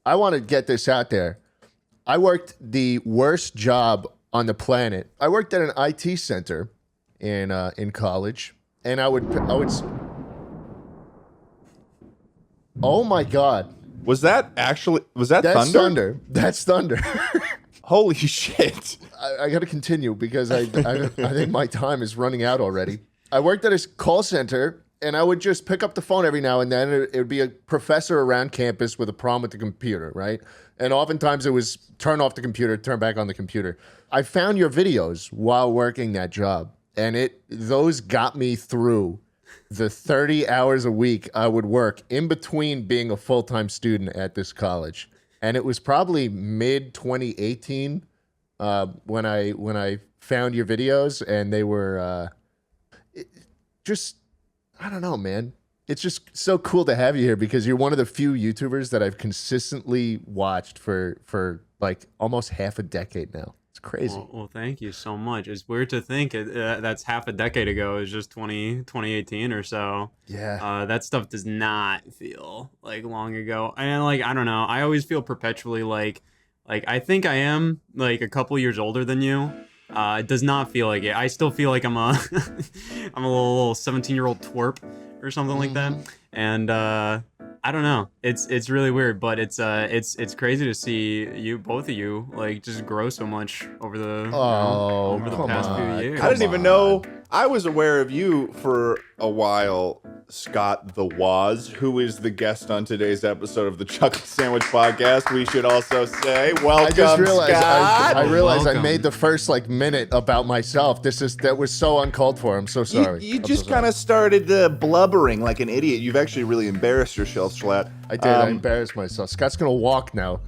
I want to get this out there. I worked the worst job on the planet. I worked at an IT center in college, and I would. Oh my God! Was that That's thunder? That's thunder. Holy shit! I got to continue because I think my time is running out already. I worked at a call center, and I would just pick up the phone every now and then. It would be a professor around campus with a problem with the computer, right? And oftentimes it was turn off the computer, turn back on the computer. I found your videos while working that job, and those got me through the 30 hours a week I would work in between being a full-time student at this college. And it was probably mid 2018 when I found your videos, and they were just, I don't know, man. It's just so cool to have you here because you're one of the few YouTubers that I've consistently watched for like almost half a decade now. It's crazy. Well, thank you so much. It's weird to think that's half a decade ago. It's just 2018 or so. Yeah. That stuff does not feel like long ago. And like, I don't know. I always feel perpetually like I think I am like a couple years older than you. It does not feel like it. I still feel like I'm a I'm a little 17-year-old twerp or something like that. And I don't know. It's really weird, but it's crazy to see both of you like just grow so much over the past few years. I didn't even know. I was aware of you for a while, Scott The Woz, who is the guest on today's episode of the Chuckle Sandwich podcast. We should also say welcome, I just realized Scott. I realized I Welcome. made the first like minute about myself. That was so uncalled for. I'm so sorry. You just kind of started blubbering like an idiot. You've actually really embarrassed yourself, Schlatt. I did. I embarrassed myself. Scott's gonna walk now.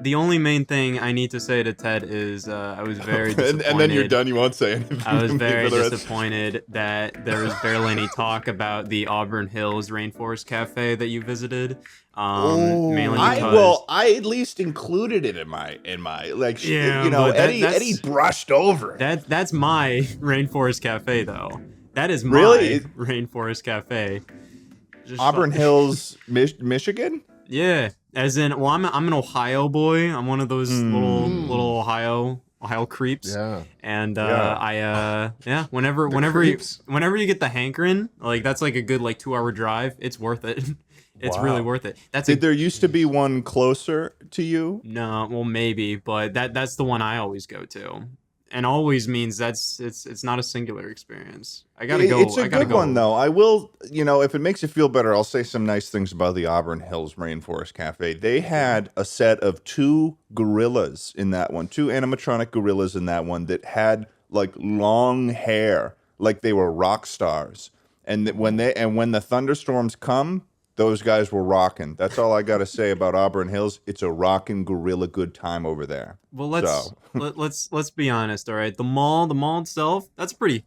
The only main thing I need to say to Ted is I was very disappointed. and then you're done. You won't say anything. I was to me very for the rest. disappointed that there was barely any talk about the Auburn Hills Rainforest Cafe that you visited. Mainly because I at least included it in my like Yeah, you know but Eddie brushed over it. that's my Rainforest Cafe though. That is my Really? Rainforest Cafe. Just Auburn fuck- Hills, Michigan. Yeah, as in, well, I'm an Ohio boy. I'm one of those little Ohio creeps. Yeah. And Yeah. whenever creeps. you get the hankering, like that's like a good like 2-hour drive. It's worth it. It's really worth it. Did there used to be one closer to you? No, well maybe, but that's the one I always go to. And always means it's not a singular experience. I gotta go. It's a I gotta good go. one though. I will, if it makes you feel better, I'll say some nice things about the Auburn Hills Rainforest Cafe. They had a set of 2 gorillas in that one, 2 animatronic gorillas in that one that had like long hair, like they were rock stars. And when the thunderstorms come, those guys were rocking. That's all I got to say about Auburn Hills. It's a rocking gorilla good time over there. Well, let's be honest, all right. The mall itself, that's a pretty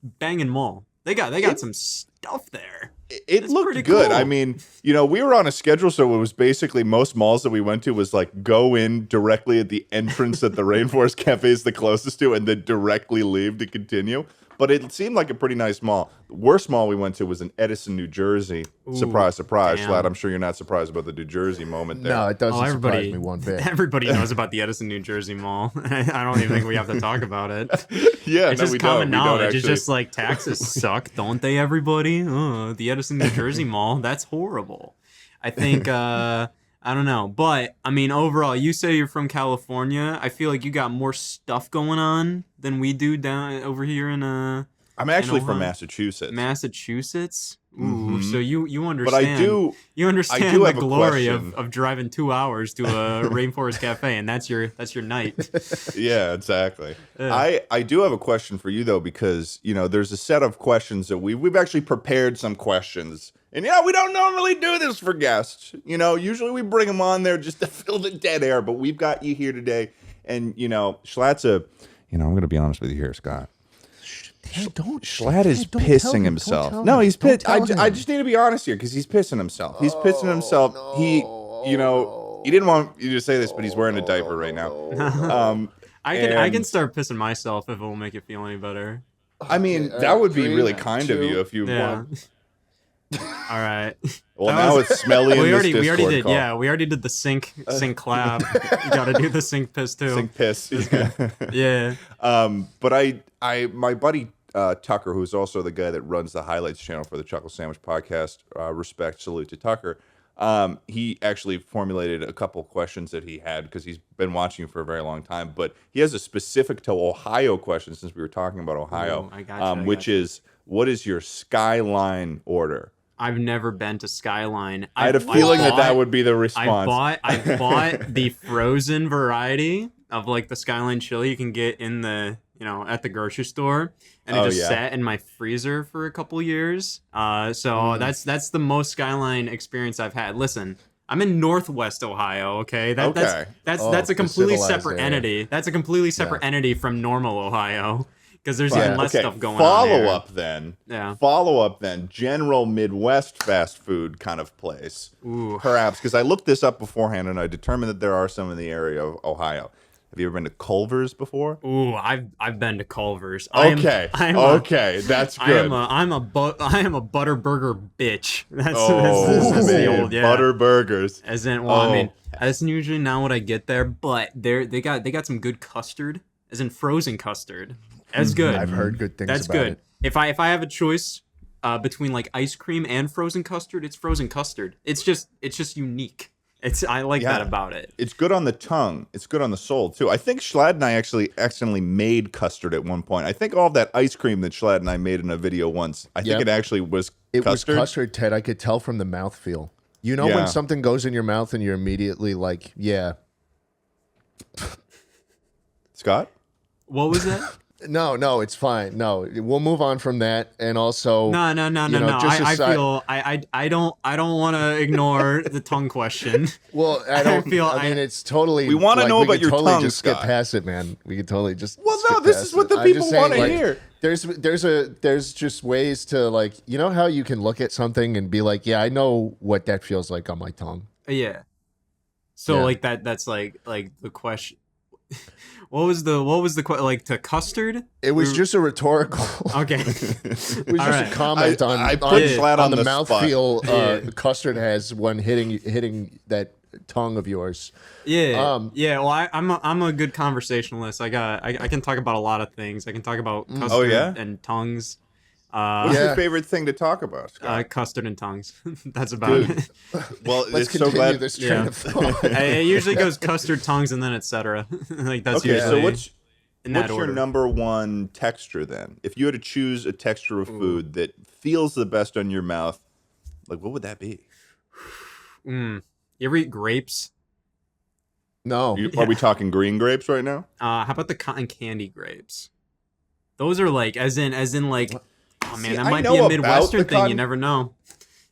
banging mall. They got some stuff there. It looked pretty good. cool. I mean, we were on a schedule, so it was basically most malls that we went to was like go in directly at the entrance that the Rainforest Cafe is the closest to, and then directly leave to continue. But it seemed like a pretty nice mall. The worst mall we went to was in Edison, New Jersey. Surprise, surprise, damn. Schlatt. I'm sure you're not surprised about the New Jersey moment there. No, it doesn't everybody, surprise me one bit. Everybody knows about the Edison, New Jersey mall. I don't even think we have to talk about it. Yeah, It's no, just we common don't. knowledge. Actually. It's just like taxes suck, don't they, everybody? The Edison, New Jersey mall, that's horrible. I think, I don't know. But, I mean, overall, you say you're from California. I feel like you got more stuff going on than we do down over here in I'm actually from Ohio? Massachusetts. Massachusetts. Ooh, Mhm. so you But understand. I You understand do the have a glory question. of driving 2 hours to a rainforest cafe, and that's your night. Yeah, exactly. Yeah. I do have a question for you though, because there's a set of questions that we've actually prepared some questions, and we don't normally do this for guests. Usually we bring them on there just to fill the dead air, but we've got you here today, and Schlatt's I'm going to be honest with you here, Scott. Schlatt is pissing himself. No, he's pissed. I just need to be honest here because he's pissing himself. He's pissing himself. He didn't want you to say this, but he's wearing a diaper right now. I can start pissing myself if it will make it feel any better. I mean, that would be really kind of you if you want. All right. Well, now it's smelly in this Discord we already did. call. Yeah, we already did the sink clap. You got to do the sink piss too. Sink piss. Yeah. But my buddy Tucker, who's also the guy that runs the highlights channel for the Chuckle Sandwich podcast, respect, salute to Tucker. He actually formulated a couple questions that he had because he's been watching you for a very long time. But he has a specific to Ohio question since we were talking about Ohio, which is, what is your skyline order? I've never been to Skyline. I had a feeling that would be the response. I bought the frozen variety of like the Skyline chili you can get in the at the grocery store, and it just sat in my freezer for a couple years. So that's the most Skyline experience I've had. Listen, I'm in Northwest Ohio. Okay, that's a completely separate entity. That's a completely separate entity from normal Ohio. Because there's even less stuff going on there. Follow up then. General Midwest fast food kind of place. Ooh. Perhaps. Because I looked this up beforehand and I determined that there are some in the area of Ohio. Have you ever been to Culvers before? Ooh, I've been to Culvers. Okay, that's good. I am a butter burger bitch. That's the old butter burgers. As in, I mean, that's usually not what I get there, but they got some good custard, as in frozen custard. That's good. I've heard good things That's about good. it. If I have a choice between like ice cream and frozen custard, it's frozen custard. It's just unique. I like that about it. It's good on the tongue. It's good on the soul too. I think Schlatt and I actually accidentally made custard at one point. I think all that ice cream that Schlatt and I made in a video once, I think it actually was custard. It was custard, Ted. I could tell from the mouthfeel. You know when something goes in your mouth and you're immediately like, yeah. Scott? What was that? No, it's fine. No, we'll move on from that. And also, no. I don't want to ignore the tongue question. Well, I mean, it's totally. We want to know about your tongue, just Scott. skip past it, man. We could totally just. Well, no, this is what the people want to hear. There's just ways to like, you know how you can look at something and be like, yeah, I know what that feels like on my tongue. Yeah. So like that's like the question. What was the like to custard? It was just a rhetorical. Okay. It was just a comment on the mouthfeel custard has when hitting that tongue of yours. Yeah. Well, I'm a good conversationalist. I can talk about a lot of things. I can talk about custard and tongues. What's your favorite thing to talk about, Scott? Custard and tongues. That's about it. Well, let's continue this train of thought. It usually goes custard, tongues, and then etc. Like that's usually. So what's your number one texture then? If you had to choose a texture of food that feels the best on your mouth, like what would that be? You ever eat grapes? No. Are we talking green grapes right now? How about the cotton candy grapes? Those are like, as in like. Oh man, that might be a Midwestern thing. You never know.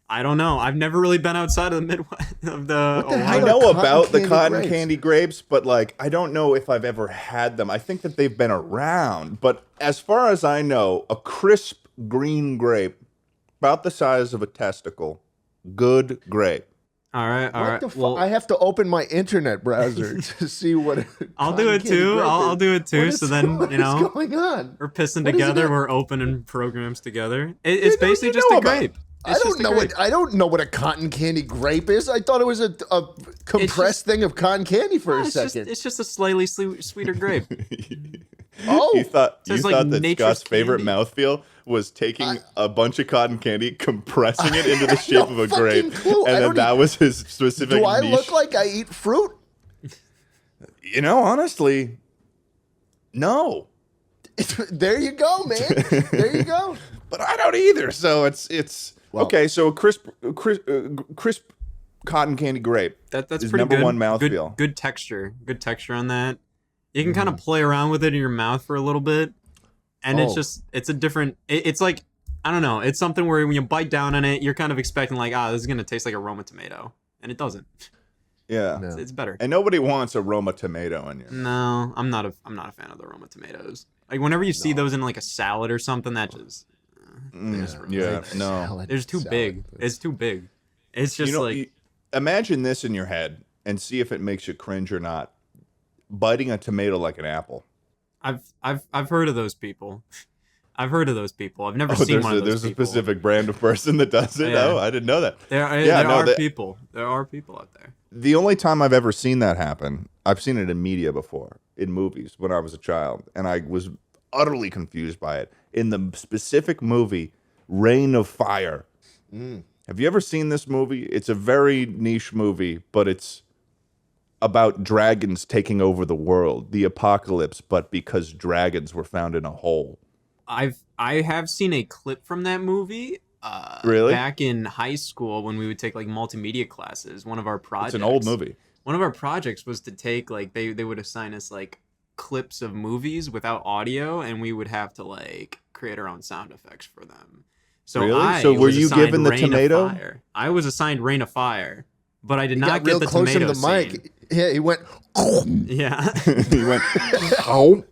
I don't know. I've never really been outside of the Midwest. I know about the cotton candy grapes, but like I don't know if I've ever had them. I think that they've been around, but as far as I know, a crisp green grape, about the size of a testicle, good grape. All right. Well, I have to open my internet browser to see what. I'll do it too. I'll do it too. So then what's going on? We're pissing together. We're opening programs together. It's basically just a grape. I don't know what a cotton candy grape is. I thought it was a compressed thing of cotton candy for a second. It's just a slightly sweeter grape. You thought like that Scott's favorite mouthfeel was taking a bunch of cotton candy, compressing it into the shape of a grape, and then that was his specific Do I niche. look like I eat fruit? You know, honestly, no. There you go, man. There you go. But I don't either. So it's okay. So a crisp cotton candy grape. That's is pretty number good. one mouthfeel. Good texture. Good texture on that. You can kind of play around with it in your mouth for a little bit, and it's a different. It's like I don't know. It's something where when you bite down on it, you're kind of expecting like, this is gonna taste like a Roma tomato, and it doesn't. Yeah, it's better. And nobody wants a Roma tomato in you. No, I'm not a fan of the Roma tomatoes. Like whenever you see those in like a salad or something, that just Yeah, no. Salad, it's too salad. big. It's too big. It's just Imagine this in your head and see if it makes you cringe or not. Biting a tomato like an apple. I've heard of those people. I've heard of those people. I've never seen one of those There's people. a specific brand of person that does it. Yeah. Oh, I didn't know that. There are people. There are people out there. The only time I've ever seen that happen, I've seen it in media before, in movies when I was a child, and I was utterly confused by it. In the specific movie, Reign of Fire. Have you ever seen this movie? It's a very niche movie, but it's about dragons taking over the world, the apocalypse, but because dragons were found in a hole. I have seen a clip from that movie. Really? Back in high school when we would take like multimedia classes, one of our projects. It's an old movie. One of our projects was to take like they would assign us like clips of movies without audio, and we would have to like create our own sound effects for them. So Really? So were was you assigned given the Rain of tomato? Fire. I was assigned Rain of Fire, but I did He not got get real the close tomato into the mic. scene. Yeah, he went. Yeah. He went, oh.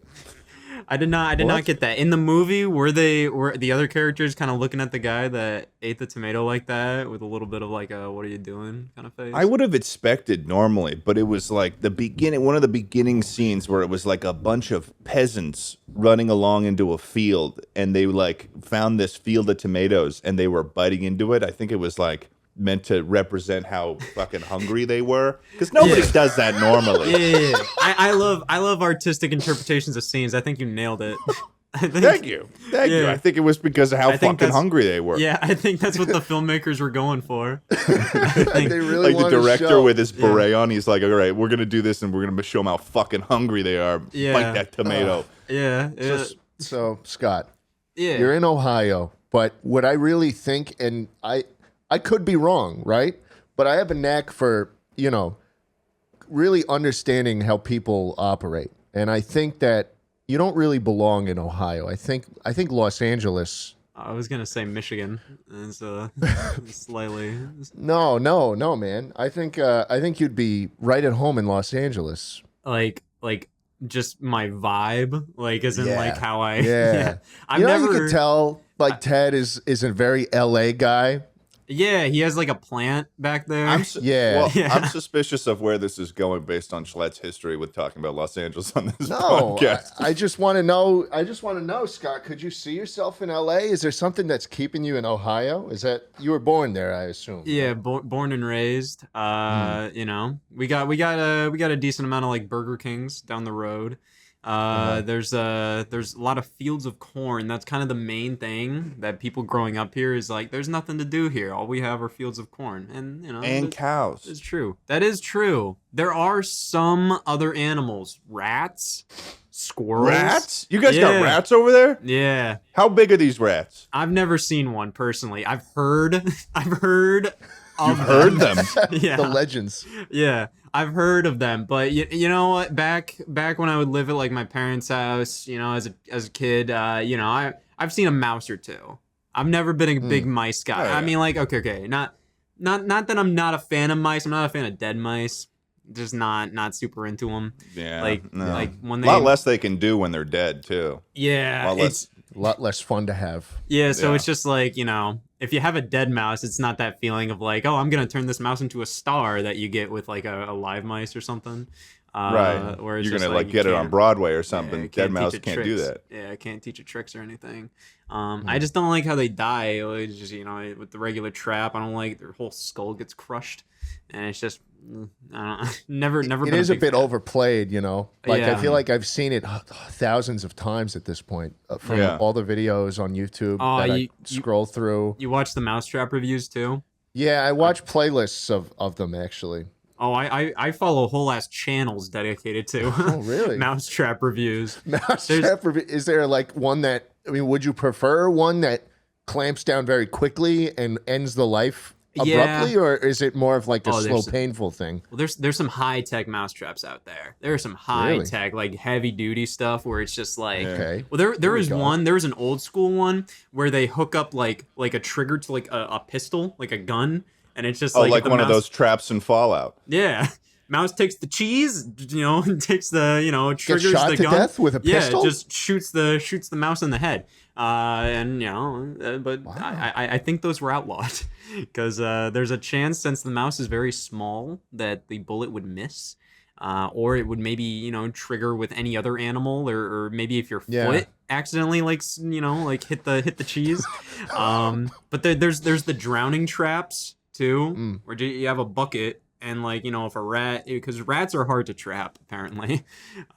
I did not get that. In the movie, were the other characters kind of looking at the guy that ate the tomato like that with a little bit of like a "what are you doing" kind of face? I would have expected normally, but it was like one of the beginning scenes where it was like a bunch of peasants running along into a field, and they like found this field of tomatoes and they were biting into it. I think it was like meant to represent how fucking hungry they were, because nobody does that normally. Yeah. I love artistic interpretations of scenes. I think you nailed it. Thank you. I think it was because of how fucking hungry they were. Yeah, I think that's what the filmmakers were going for. They really Like the wanted to director show. with his beret on, he's like, all right, we're gonna do this and we're gonna show them how fucking hungry they are. Yeah. Bite that tomato. Yeah. So Scott, Yeah. you're in Ohio, but what I really think, and I could be wrong, right? But I have a knack for, really understanding how people operate. And I think that you don't really belong in Ohio. I think Los Angeles. I was gonna say Michigan. Is slightly. No, man. I think you'd be right at home in Los Angeles. Like just my vibe, like as in Yeah. like how I. Yeah. I've You never. could tell Ted is a very LA guy. Yeah, he has like a plant back there. Yeah. Well, Yeah. I'm suspicious of where this is going based on Schlatt's history with talking about Los Angeles on this No, podcast. I just want to know. I just want to know, Scott. Could you see yourself in LA? Is there something that's keeping you in Ohio? Is that you were born there? I assume. Yeah, born and raised. We got a decent amount of like Burger Kings down the road. There's a lot of fields of corn. That's kind of the main thing that people growing up here is like. There's nothing to do here. All we have are fields of corn, and And cows. It's true. That is true. There are some other animals, rats, squirrels. Rats? You guys got Yeah. rats over there? Yeah. How big are these rats? I've never seen one personally. I've heard of You've heard them. Yeah. The legends. Yeah. I've heard of them, but you know what? Back when I would live at like my parents' house, as a kid, I've seen a mouse or two. I've never been a big mice guy. Oh, yeah. I mean, like, okay, not that I'm not a fan of mice. I'm not a fan of dead mice. Just not super into them. Yeah. Like when a they lot less they can do when they're dead too. Yeah, A lot less. A lot less fun to have. Yeah, so Yeah. it's just like, if you have a dead mouse, it's not that feeling of like, oh, I'm going to turn this mouse into a star that you get with like a live mice or something. Right. Where it's You're just gonna like like get it on can't- Broadway or yeah, something. you Dead mouse teach it can't do tricks. that. Yeah, I can't teach it tricks or anything. I just don't like how they die. It's just, with the regular trap, I don't like their whole skull gets crushed. And it's just, I don't know. Never It been is a big bit fan. overplayed, Like I Yeah. feel like I've seen it thousands of times at this point from Yeah. all the videos on YouTube Oh, that I you- scroll through. You watch the mousetrap reviews too? Yeah, I watch playlists of them actually. Oh, I follow whole ass channels dedicated to Oh, really? mousetrap reviews. Mousetrap review. Is there like one that would you prefer one that clamps down very quickly and ends the life abruptly, or is it more of like a Oh, slow, there's- painful thing? Well, there's some high tech mousetraps out there. There are some high tech, like heavy duty stuff where it's just like. Okay. Well, there we is go. one. There was an old school one where they hook up like a trigger to like a pistol, like a gun, and it's just Oh, like like the one of mouse- those traps in Fallout. Yeah, Mouse takes the cheese, takes the, Gets triggers shot the to gun. death with a pistol? Yeah, just shoots the mouse in the head. But Wow. I think those were outlawed because there's a chance, since the mouse is very small, that the bullet would miss. Or it would maybe, trigger with any other animal, or maybe if your foot accidentally hit the cheese. But there's the drowning traps too, where you have a bucket and if a rat, because rats are hard to trap apparently,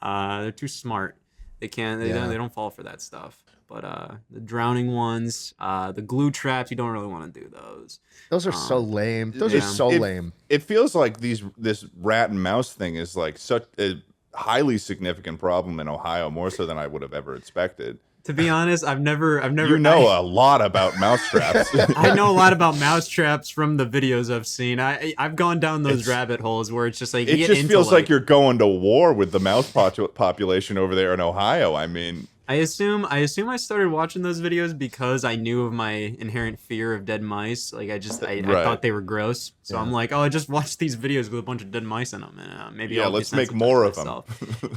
they're too smart. They don't fall for that stuff. But the drowning ones, the glue traps, you don't really want to do those. Those are so lame. Those are so lame. It feels like this rat and mouse thing is like such a highly significant problem in Ohio, more so than I would have ever expected. To be honest, I've never. You know a lot about mouse traps. I know a lot about mouse traps from the videos I've seen. I've gone down those rabbit holes where it's just like it just feels like you're going to war with the mouse population over there in Ohio. I mean, I assume I started watching those videos because I knew of my inherent fear of dead mice. Like I thought they were gross. So I'm like, I just watch these videos with a bunch of dead mice in them, and maybe let's make more of them.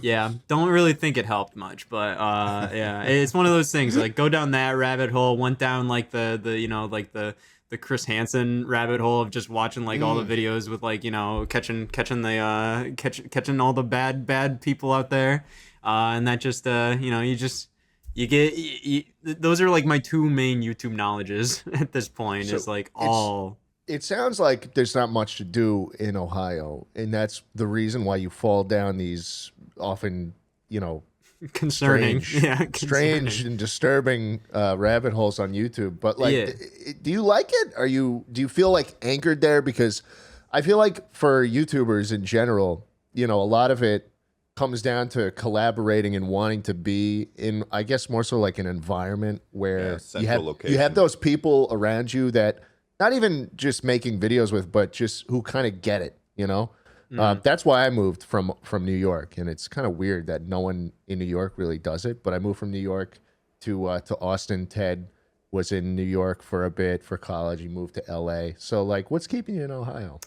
Yeah, don't really think it helped much, but it's one of those things. Like go down that rabbit hole. Went down like the Chris Hansen rabbit hole of just watching all the videos with catching all the bad people out there. And that just those are like my two main YouTube knowledges at this point. It sounds like there's not much to do in Ohio, and that's the reason why you fall down these often, concerning, strange and disturbing rabbit holes on YouTube. But do you like it? Do you feel like anchored there? Because I feel like for YouTubers in general, a lot of it comes down to collaborating and wanting to be in, I guess, more so like an environment where you have those people around you that not even just making videos with, but just who kind of get it, That's why I moved from New York, and it's kind of weird that no one in New York really does it. But I moved from New York to Austin. Ted was in New York for a bit for college. He moved to LA. So what's keeping you in Ohio?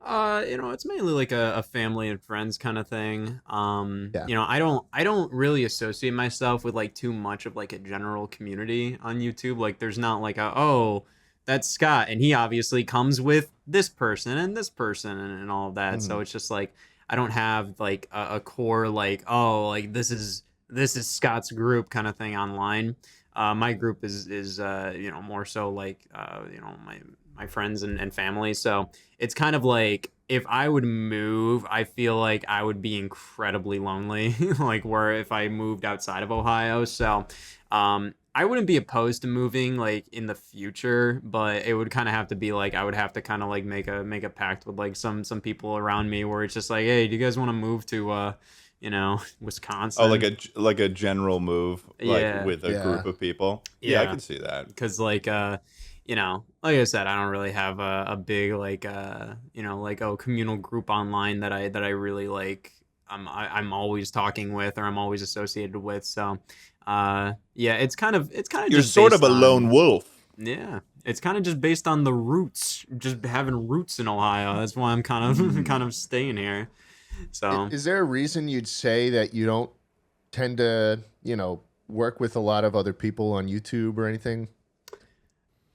It's mainly like a family and friends kind of thing. I don't really associate myself with too much of a general community on YouTube. Like there's not that's Scott and he obviously comes with this person and this person and all of that. So it's just I don't have a core this is Scott's group kind of thing online. My group is more so my friends and family. So it's kind of if I would move, I feel like I would be incredibly lonely, where if I moved outside of Ohio. So I wouldn't be opposed to moving in the future, but it would kind of have to be I would have to kind of make a pact with some people around me where it's just hey, do you guys want to move to Wisconsin? Oh, like a general move, with a group of people. Yeah, I can see that. Because like I said, I don't really have a big communal group online that I really I'm always talking with or I'm always associated with. So it's kind of you're just sort of a based lone wolf. Yeah, it's kind of just based on the roots, just having roots in Ohio. That's why I'm kind of staying here. So is there a reason you'd say that you don't tend to work with a lot of other people on YouTube or anything?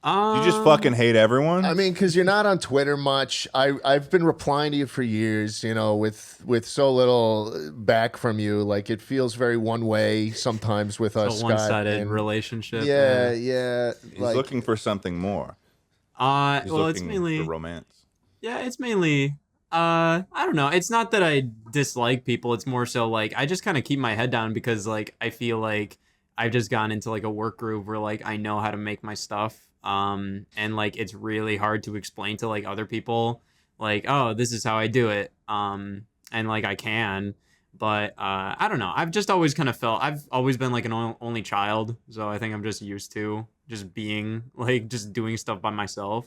You just fucking hate everyone? I mean, because you're not on Twitter much. I've been replying to you for years, with so little back from you. It feels very one way sometimes with us. One-sided relationship. Yeah. He's looking for something more. It's mainly for romance. Yeah, it's mainly. I don't know. It's not that I dislike people. It's more so I just kind of keep my head down because I feel like I've just gotten into a work groove where I know how to make my stuff. And it's really hard to explain to other people oh, this is how I do it. And I can, but I don't know. I've just always kind of felt I've always been an only child, so I think I'm just used to just being just doing stuff by myself.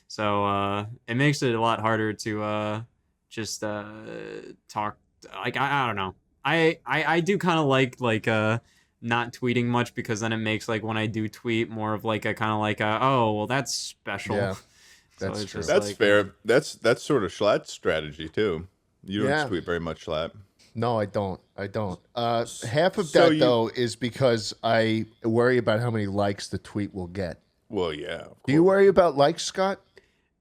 So it makes it a lot harder to just talk. I don't know. I do kind of like not tweeting much because then it makes when I do tweet more of a kind of oh, well, that's special. Yeah, that's true. That's fair. That's sort of Schlatt's strategy too. You don't Yeah. tweet very much, Schlatt. No, I don't. Half of So that though is because I worry about how many likes the tweet will get. Well, yeah. Do you worry about likes, Scott?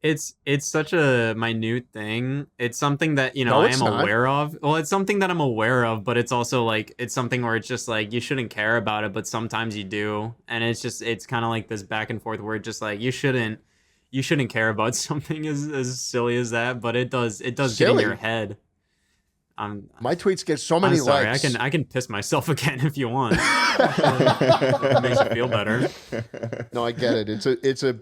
It's such a minute thing. It's something that, you know, No, I it's am not. aware of. Well, it's something that I'm aware of, but it's also like it's something where it's just like you shouldn't care about it, but sometimes you do. And it's kind of like this back and forth where it's just like you shouldn't care about something as silly as that, but it does get in Silly? your head. My tweets get so I'm many sorry. likes. I can piss myself again if you want. It makes you feel better. No, I get it. It's a.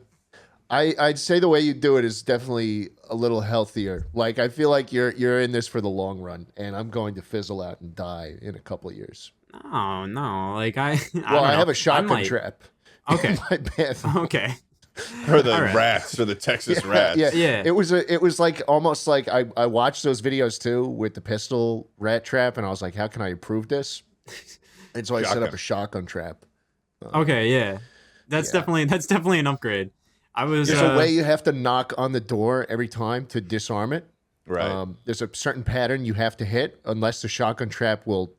I'd say the way you do it is definitely a little healthier. Like I feel like you're in this for the long run, and I'm going to fizzle out and die in a couple of years. Oh no, like I Well, don't I know. have a shotgun might- trap. Okay. In my bathroom. Okay. Or the All right. rats, or the Texas rats. Yeah. It was like almost like I watched those videos too with the pistol rat trap, and I was like, how can I improve this? And so I set up a shotgun trap. Okay, yeah. That's Yeah. definitely an upgrade. I was There's a way you have to knock on the door every time to disarm it. Right. There's a certain pattern you have to hit, unless the shotgun trap will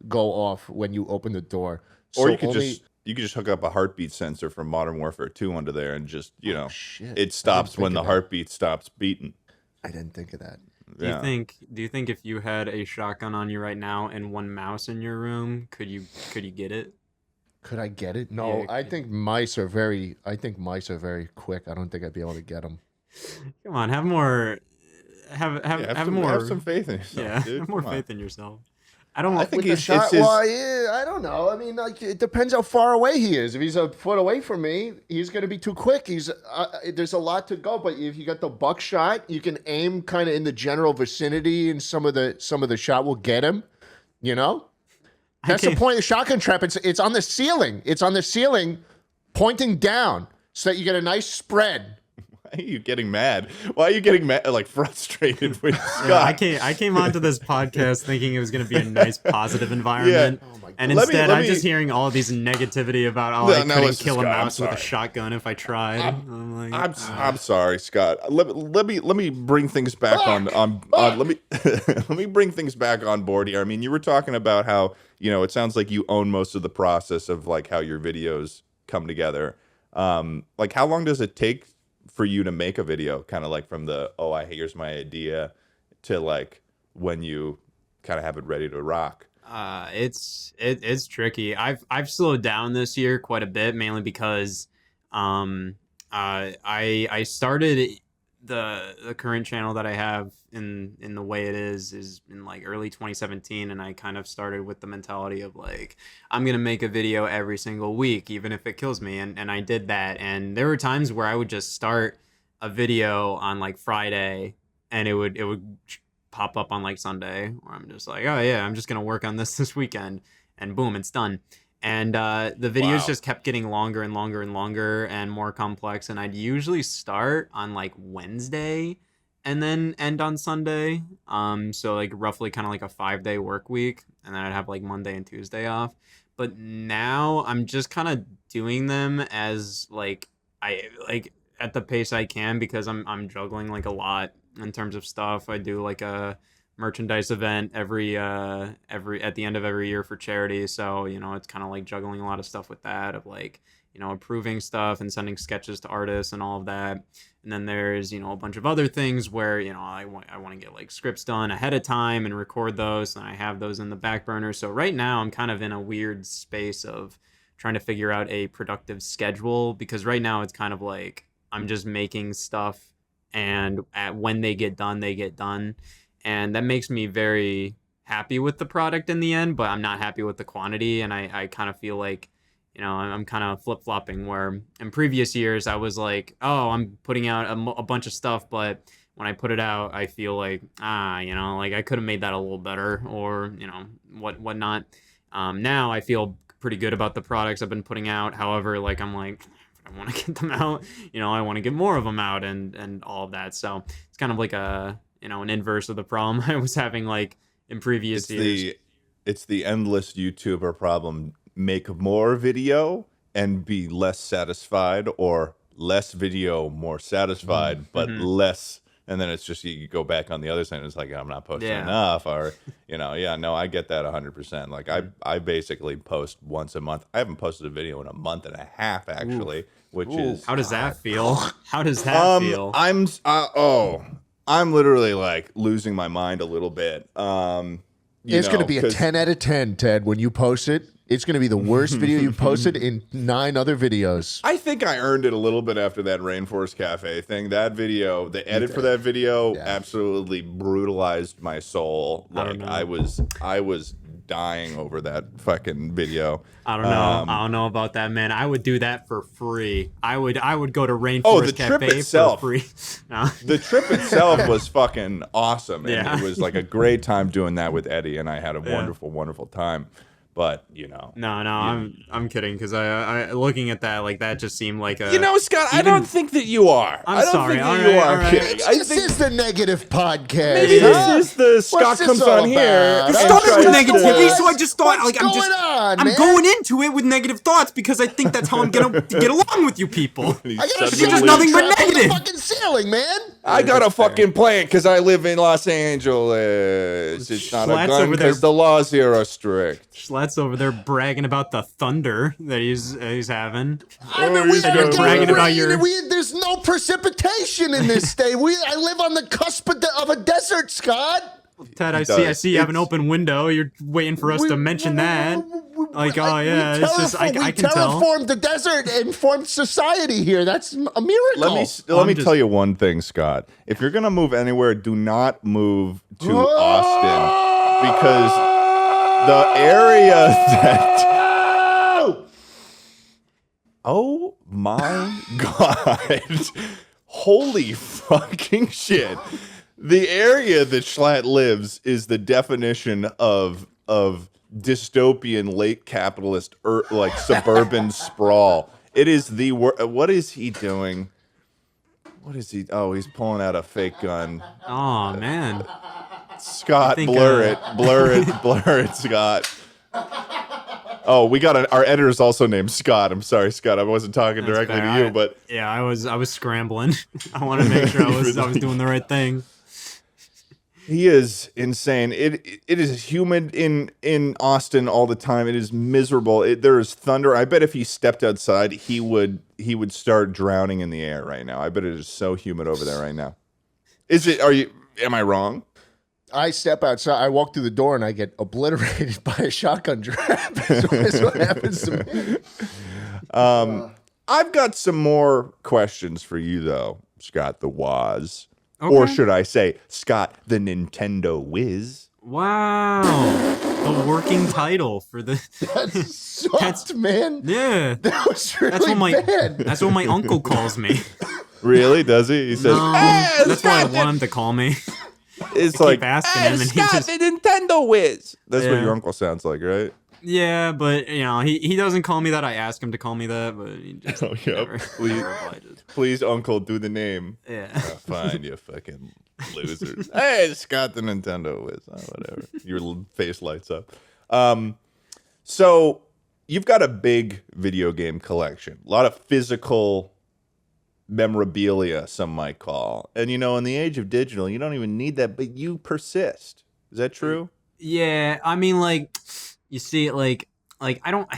go off when you open the door. Or So you could only- just hook up a heartbeat sensor from Modern Warfare 2 under there and just, you know, shit. it stops think when the of that. heartbeat stops beating. I didn't think of that. Do you think if you had a shotgun on you right now and one mouse in your room, could you get it? Could I get it? No, Yeah, I think mice are very quick. I don't think I'd be able to get them. Come on, have more have some faith in yourself, yeah, dude. have more Come on. faith in yourself. I don't I think With the it's shot, his- well, yeah, I don't know. I mean, like, it depends how far away he is. If he's a foot away from me, he's going to be too quick. There's a lot to go, but if you got the buckshot, you can aim kind of in the general vicinity, and some of the shot will get him. You know, that's the can't- point of the shotgun trap. It's on the ceiling. It's on the ceiling, pointing down, so that you get a nice spread. Why are you getting mad? Why are you getting mad, like frustrated with Scott? Yeah, I came onto this podcast thinking it was going to be a nice, positive environment, Oh my and Let me- instead let I'm me- just hearing all of these negativity about No, I no, couldn't listen, kill a Scott, I'm mouse with a sorry. shotgun if I tried. I'm like, I'm sorry, Scott. Let me bring things back on let me let me bring things back on board here. I mean, you were talking about how, you know, it sounds like you own most of the process of like how your videos come together. Like how long does it take for you to make a video, kind of like from the here's my idea to like when you kind of have it ready to rock? it's tricky. I've slowed down this year quite a bit, mainly because I started the current channel that I have in the way it is in like early 2017, and I kind of started with the mentality of like I'm gonna make a video every single week even if it kills me, and I did that. And there were times where I would just start a video on like Friday and it would pop up on like Sunday, where I'm just like, oh yeah, I'm just gonna work on this weekend, and boom, it's done. And the videos Wow. just kept getting longer and longer and longer and more complex. And I'd usually start on like Wednesday and then end on Sunday. So like roughly kind of like a 5-day work week, and then I'd have like Monday and Tuesday off. But now I'm just kind of doing them as like I like at the pace I can, because I'm juggling like a lot in terms of stuff. I do like a merchandise event every at the end of every year for charity, so you know it's kind of like juggling a lot of stuff with that, of like, you know, approving stuff and sending sketches to artists and all of that. And then there's, you know, a bunch of other things where, you know, I want to get like scripts done ahead of time and record those, and I have those in the back burner. So right now I'm kind of in a weird space of trying to figure out a productive schedule, because right now it's kind of like I'm just making stuff, and when they get done, they get done. And that makes me very happy with the product in the end, but I'm not happy with the quantity. And I kind of feel like, you know, I'm kind of flip-flopping, where in previous years I was like, oh, I'm putting out a bunch of stuff, but when I put it out, I feel like, you know, like I could have made that a little better, or, you know, whatnot. Now I feel pretty good about the products I've been putting out. However, like I'm like, I want to get them out, you know, I want to get more of them out, and all of that. So it's kind of like a, you know, an inverse of the problem I was having like in previous years. It's the endless YouTuber problem. Make more video and be less satisfied, or less video, more satisfied, but less And then it's just you go back on the other side and it's like I'm not posting Yeah. enough, or no, I get that 100%. Like I basically post once a month. I haven't posted a video in a month and a half actually, which is How does that feel? How does that feel? I'm literally like losing my mind a little bit. It's going to be a 10 out of 10, Ted, when you post it. It's going to be the worst video you posted in 9 other videos. I think I earned it a little bit after that Rainforest Cafe thing. That video, the edit for that video, absolutely brutalized my soul. Like I was dying over that fucking video. I don't know. I don't know about that, man. I would do that for free. I would go to Rainforest Cafe for free. No. The trip itself was fucking awesome. And it was like a great time doing that with Eddie, and I had a wonderful, wonderful time. But no, I'm kidding, because I looking at that, like, that just seemed like a. Scott, I don't think that you are. I'm sorry. Think that you are kidding. Maybe this is the negative podcast. Maybe this is the Scott comes on here. It started with negativity, so I just thought, like, I'm man? going into it with negative thoughts because I think that's how I'm gonna get along with you people. I gotta You're just nothing but trap on the negative. fucking ceiling, man. I got a fucking plan because I live in Los Angeles. It's not Schlatt's a gun over there. because the laws here are strict. Schlatt's over there bragging about the thunder that he's having. I mean, you're bragging about your. There's no precipitation in this state. I live on the cusp of a desert, Scott. Ted, I see you have an open window. You're waiting for us to mention that. Like, oh yeah, it's just I can tell. We terraformed the desert and formed society here. That's a miracle. Let me tell you one thing, Scott. If you're gonna move anywhere, do not move to Austin, because the area that. Oh my God! Holy fucking shit! The area that Schlatt lives is the definition of dystopian late capitalist like suburban sprawl. It is the what is he doing? What is he? Oh, he's pulling out a fake gun. Oh man, Scott, blur it, Scott. Oh, we got our editor's also named Scott. I'm sorry, Scott. I wasn't talking directly to you, but yeah, I was scrambling. I want to make sure I was doing the right thing. He is insane. It is humid in Austin all the time. It is miserable. There is thunder. I bet if he stepped outside, he would start drowning in the air right now. I bet it is so humid over there right now. Am I wrong? I step outside, I walk through the door, and I get obliterated by a shotgun trap. That's what happens to me. I've got some more questions for you, though, Scott the Woz. Okay. Or should I say, Scott the Nintendo Whiz? Wow. The working title for the. That's sucked, man. Yeah. That was really bad. That's what my uncle calls me. Really? Does he? He says, that's what I want him to call me. It's I like, keep asking him, and he Scott just. the Nintendo Whiz. That's what Yeah. your uncle sounds like, right? Yeah, but he doesn't call me that. I ask him to call me that, but he just Oh, yeah. never Please. obliges. Please, uncle, do the name. Yeah. Fine, you fucking losers. Hey, Scott the Nintendo Whiz. Oh, whatever. Your face lights up. So you've got a big video game collection. A lot of physical memorabilia, some might call. And, in the age of digital, you don't even need that, but you persist. Is that true? Yeah, I mean, like, you see, like I don't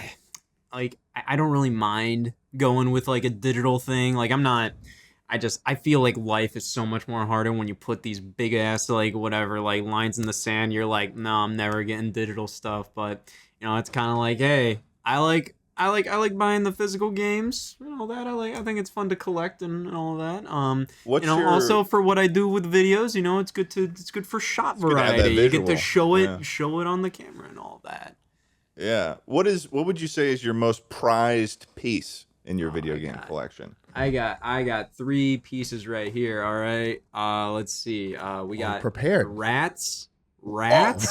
really mind going with like a digital thing. Like, I feel like life is so much more harder when you put these big ass like whatever like lines in the sand. You're like, no, I'm never getting digital stuff. But it's kind of like, hey, I like buying the physical games and all that. I think it's fun to collect and all of that. Also for what I do with videos, it's good for shot variety. You get to show it on the camera and all that. Yeah. What would you say is your most prized piece in your video game collection? I got 3 pieces right here. All right. Let's see. We got prepared. rats. What?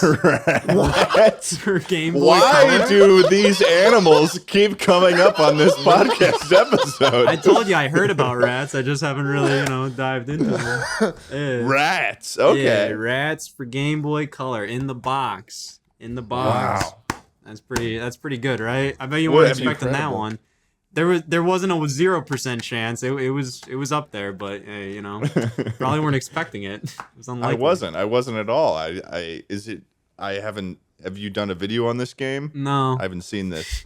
For Game Boy Why Color. do these animals keep coming up on this podcast episode? I told you I heard about rats. I just haven't really, dived into them. Yeah. Rats. Okay. Yeah, rats for Game Boy Color in the box. Wow. That's pretty good, right? I bet you weren't expecting that one. there wasn't a 0% chance. It was up there, but you know, probably weren't expecting it. It was unlikely. I wasn't at all. I haven't. Have you done a video on this game? No, I haven't seen this.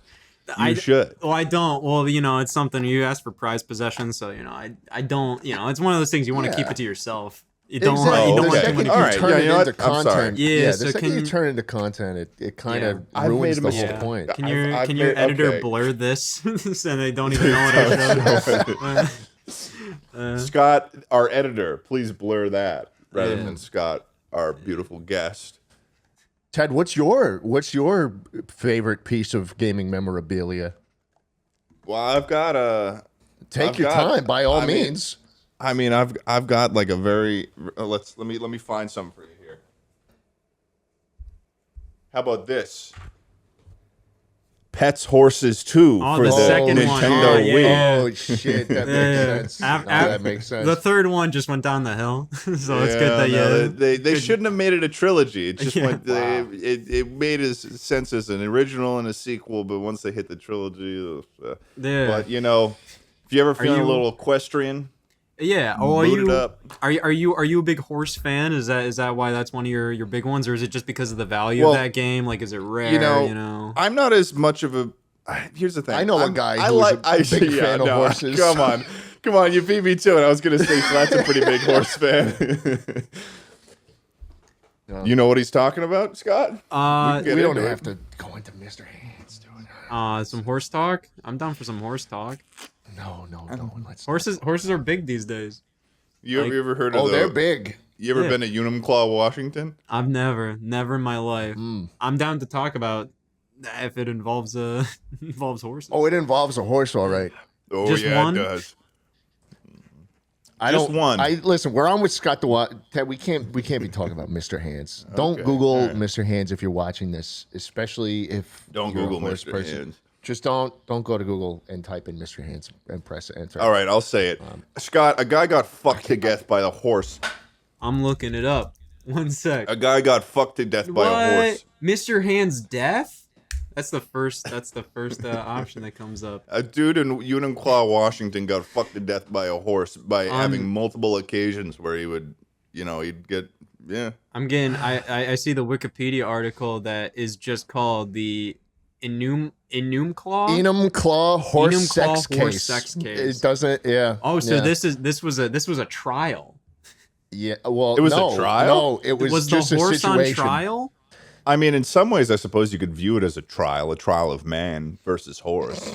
You should. Well, I don't. Well, you know, it's something you ask for prize possession, so you know, I don't. You know, it's one of those things you want to keep it to yourself. You don't. Exactly. You don't The want too second many you people. Alright, turn yeah, it you know into what? I'm sorry. content, Yeah, the so second you can- turn it into content, it kind of I've ruins made the a whole mistake. point. Can your I've can your made- editor okay. blur this so they don't even know what I showed? Scott, our editor, please blur that rather than Scott, our beautiful guest. Ted, what's your favorite piece of gaming memorabilia? Well, I've got a. Take I've your got- time, by all I mean- means. I've got like a very. Let me find some for you here. How about this? Pets, Horses 2 Oh, for the the second one. Nintendo Oh, yeah, Wii. yeah. Oh shit, that Yeah. makes sense. No, that makes sense. The third one just went down the hill, so it's good that no, you. they shouldn't have made it a trilogy. It just Yeah. went. It made sense as an original and a sequel, but once they hit the trilogy, Yeah. but you know, if you ever feeling you- a little equestrian, Yeah. Oh, are load it you, up. are you a big horse fan? Is that why that's one of your big ones, or is it just because of the value Well, of that game? Like, is it rare? you know, You know? I'm not as much of a. Here's the thing. I know a I'm- guy I who's like, a big fan of horses. Come on, you beat me to it. I was gonna say Schlatt's a pretty big horse fan. You know what he's talking about, Scott? We don't have to go into Mr. Hands, dude. Some horse talk. I'm down for some horse talk. No. Let's. Horses are big these days. You ever heard of? Oh, they're big. You ever Yeah. been to Unumclaw, Washington? I've never in my life. Hmm. I'm down to talk about if it involves involves horses. Oh, it involves a horse, all right. Oh Just yeah, one? it does. Just one. I listen. We're on with Scott The Woz. Ted, we can't be talking about Mr. Hands. Don't Okay, Google all right. Mr. Hands if you're watching this, especially if Don't you're a Google horse Mr. Hands. Just don't go to Google and type in Mr. Hands and press enter. All right, I'll say it. Scott, a guy got fucked to death by a horse. I'm looking it up. One sec. A guy got fucked to death by a horse. Mr. Hand's death? That's the first option that comes up. A dude in Unumclaw, Washington got fucked to death by a horse by having multiple occasions where he would, he'd get, I'm getting I see the Wikipedia article that is just called the Enum Claw? Enum horse Enum claw sex horse case. sex case. It doesn't. Yeah. Oh, so yeah. this was a trial. Yeah. Well, It was a no, trial? No, it was the just a horse on situation. trial? I mean, in some ways, I suppose you could view it as a trial of man versus horse.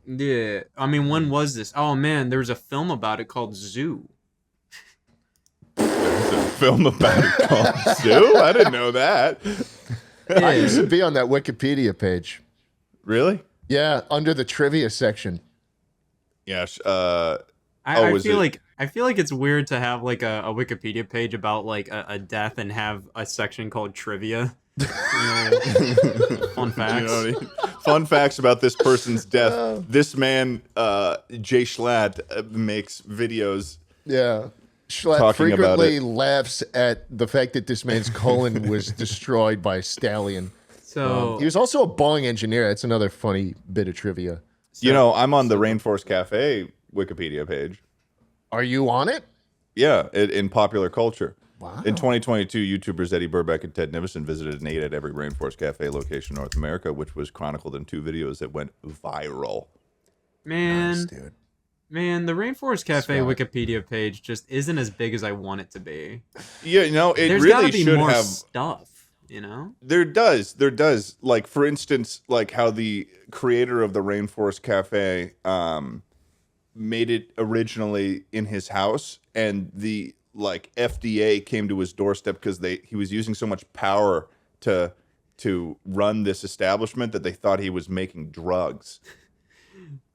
Yeah. I mean, when was this? Oh man, there was a film about it called Zoo. There's a film about it called Zoo? I didn't know that. I used to be on that Wikipedia page. Really? Yeah, under the trivia section. Yes. I was feel it- like it's weird to have like a Wikipedia page about like a death and have a section called trivia. Fun facts. Fun facts about this person's death. This man, Jay Schlatt, makes videos. Yeah. Schlatt Talking about frequently it. laughs at the fact that this man's colon was destroyed by a stallion. So He was also a Boeing engineer. That's another funny bit of trivia. I'm on the Rainforest Cafe Wikipedia page. Are you on it? Yeah, in popular culture. Wow. In 2022, YouTubers Eddie Burback and Ted Nivison visited and ate at every Rainforest Cafe location in North America, which was chronicled in 2 videos that went viral. man, Nice, dude. man, the Rainforest Cafe Scott. Wikipedia page just isn't as big as I want it to be. Yeah, it There's really gotta be should more have. stuff, you know? There does. Like, for instance, like how the creator of the Rainforest Cafe made it originally in his house, and the FDA came to his doorstep because he was using so much power to run this establishment that they thought he was making drugs.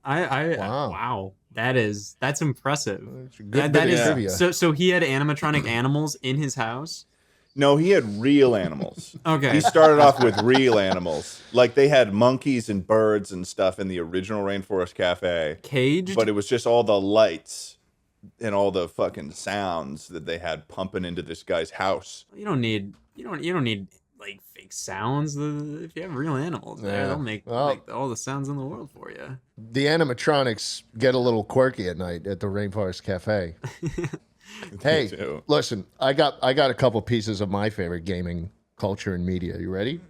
Wow. That's impressive. It's a good That bit of is trivia. so he had animatronic animals in his house. No, he had real animals. Okay. He started off with real animals. Like, they had monkeys and birds and stuff in the original Rainforest Cafe. Caged? But it was just all the lights and all the fucking sounds that they had pumping into this guy's house. You don't need like fake sounds. If you have real animals there, Yeah. they'll make all the sounds in the world for you. The animatronics get a little quirky at night at the Rainforest Cafe. Hey, too. listen, I got a couple pieces of my favorite gaming culture and media. You ready?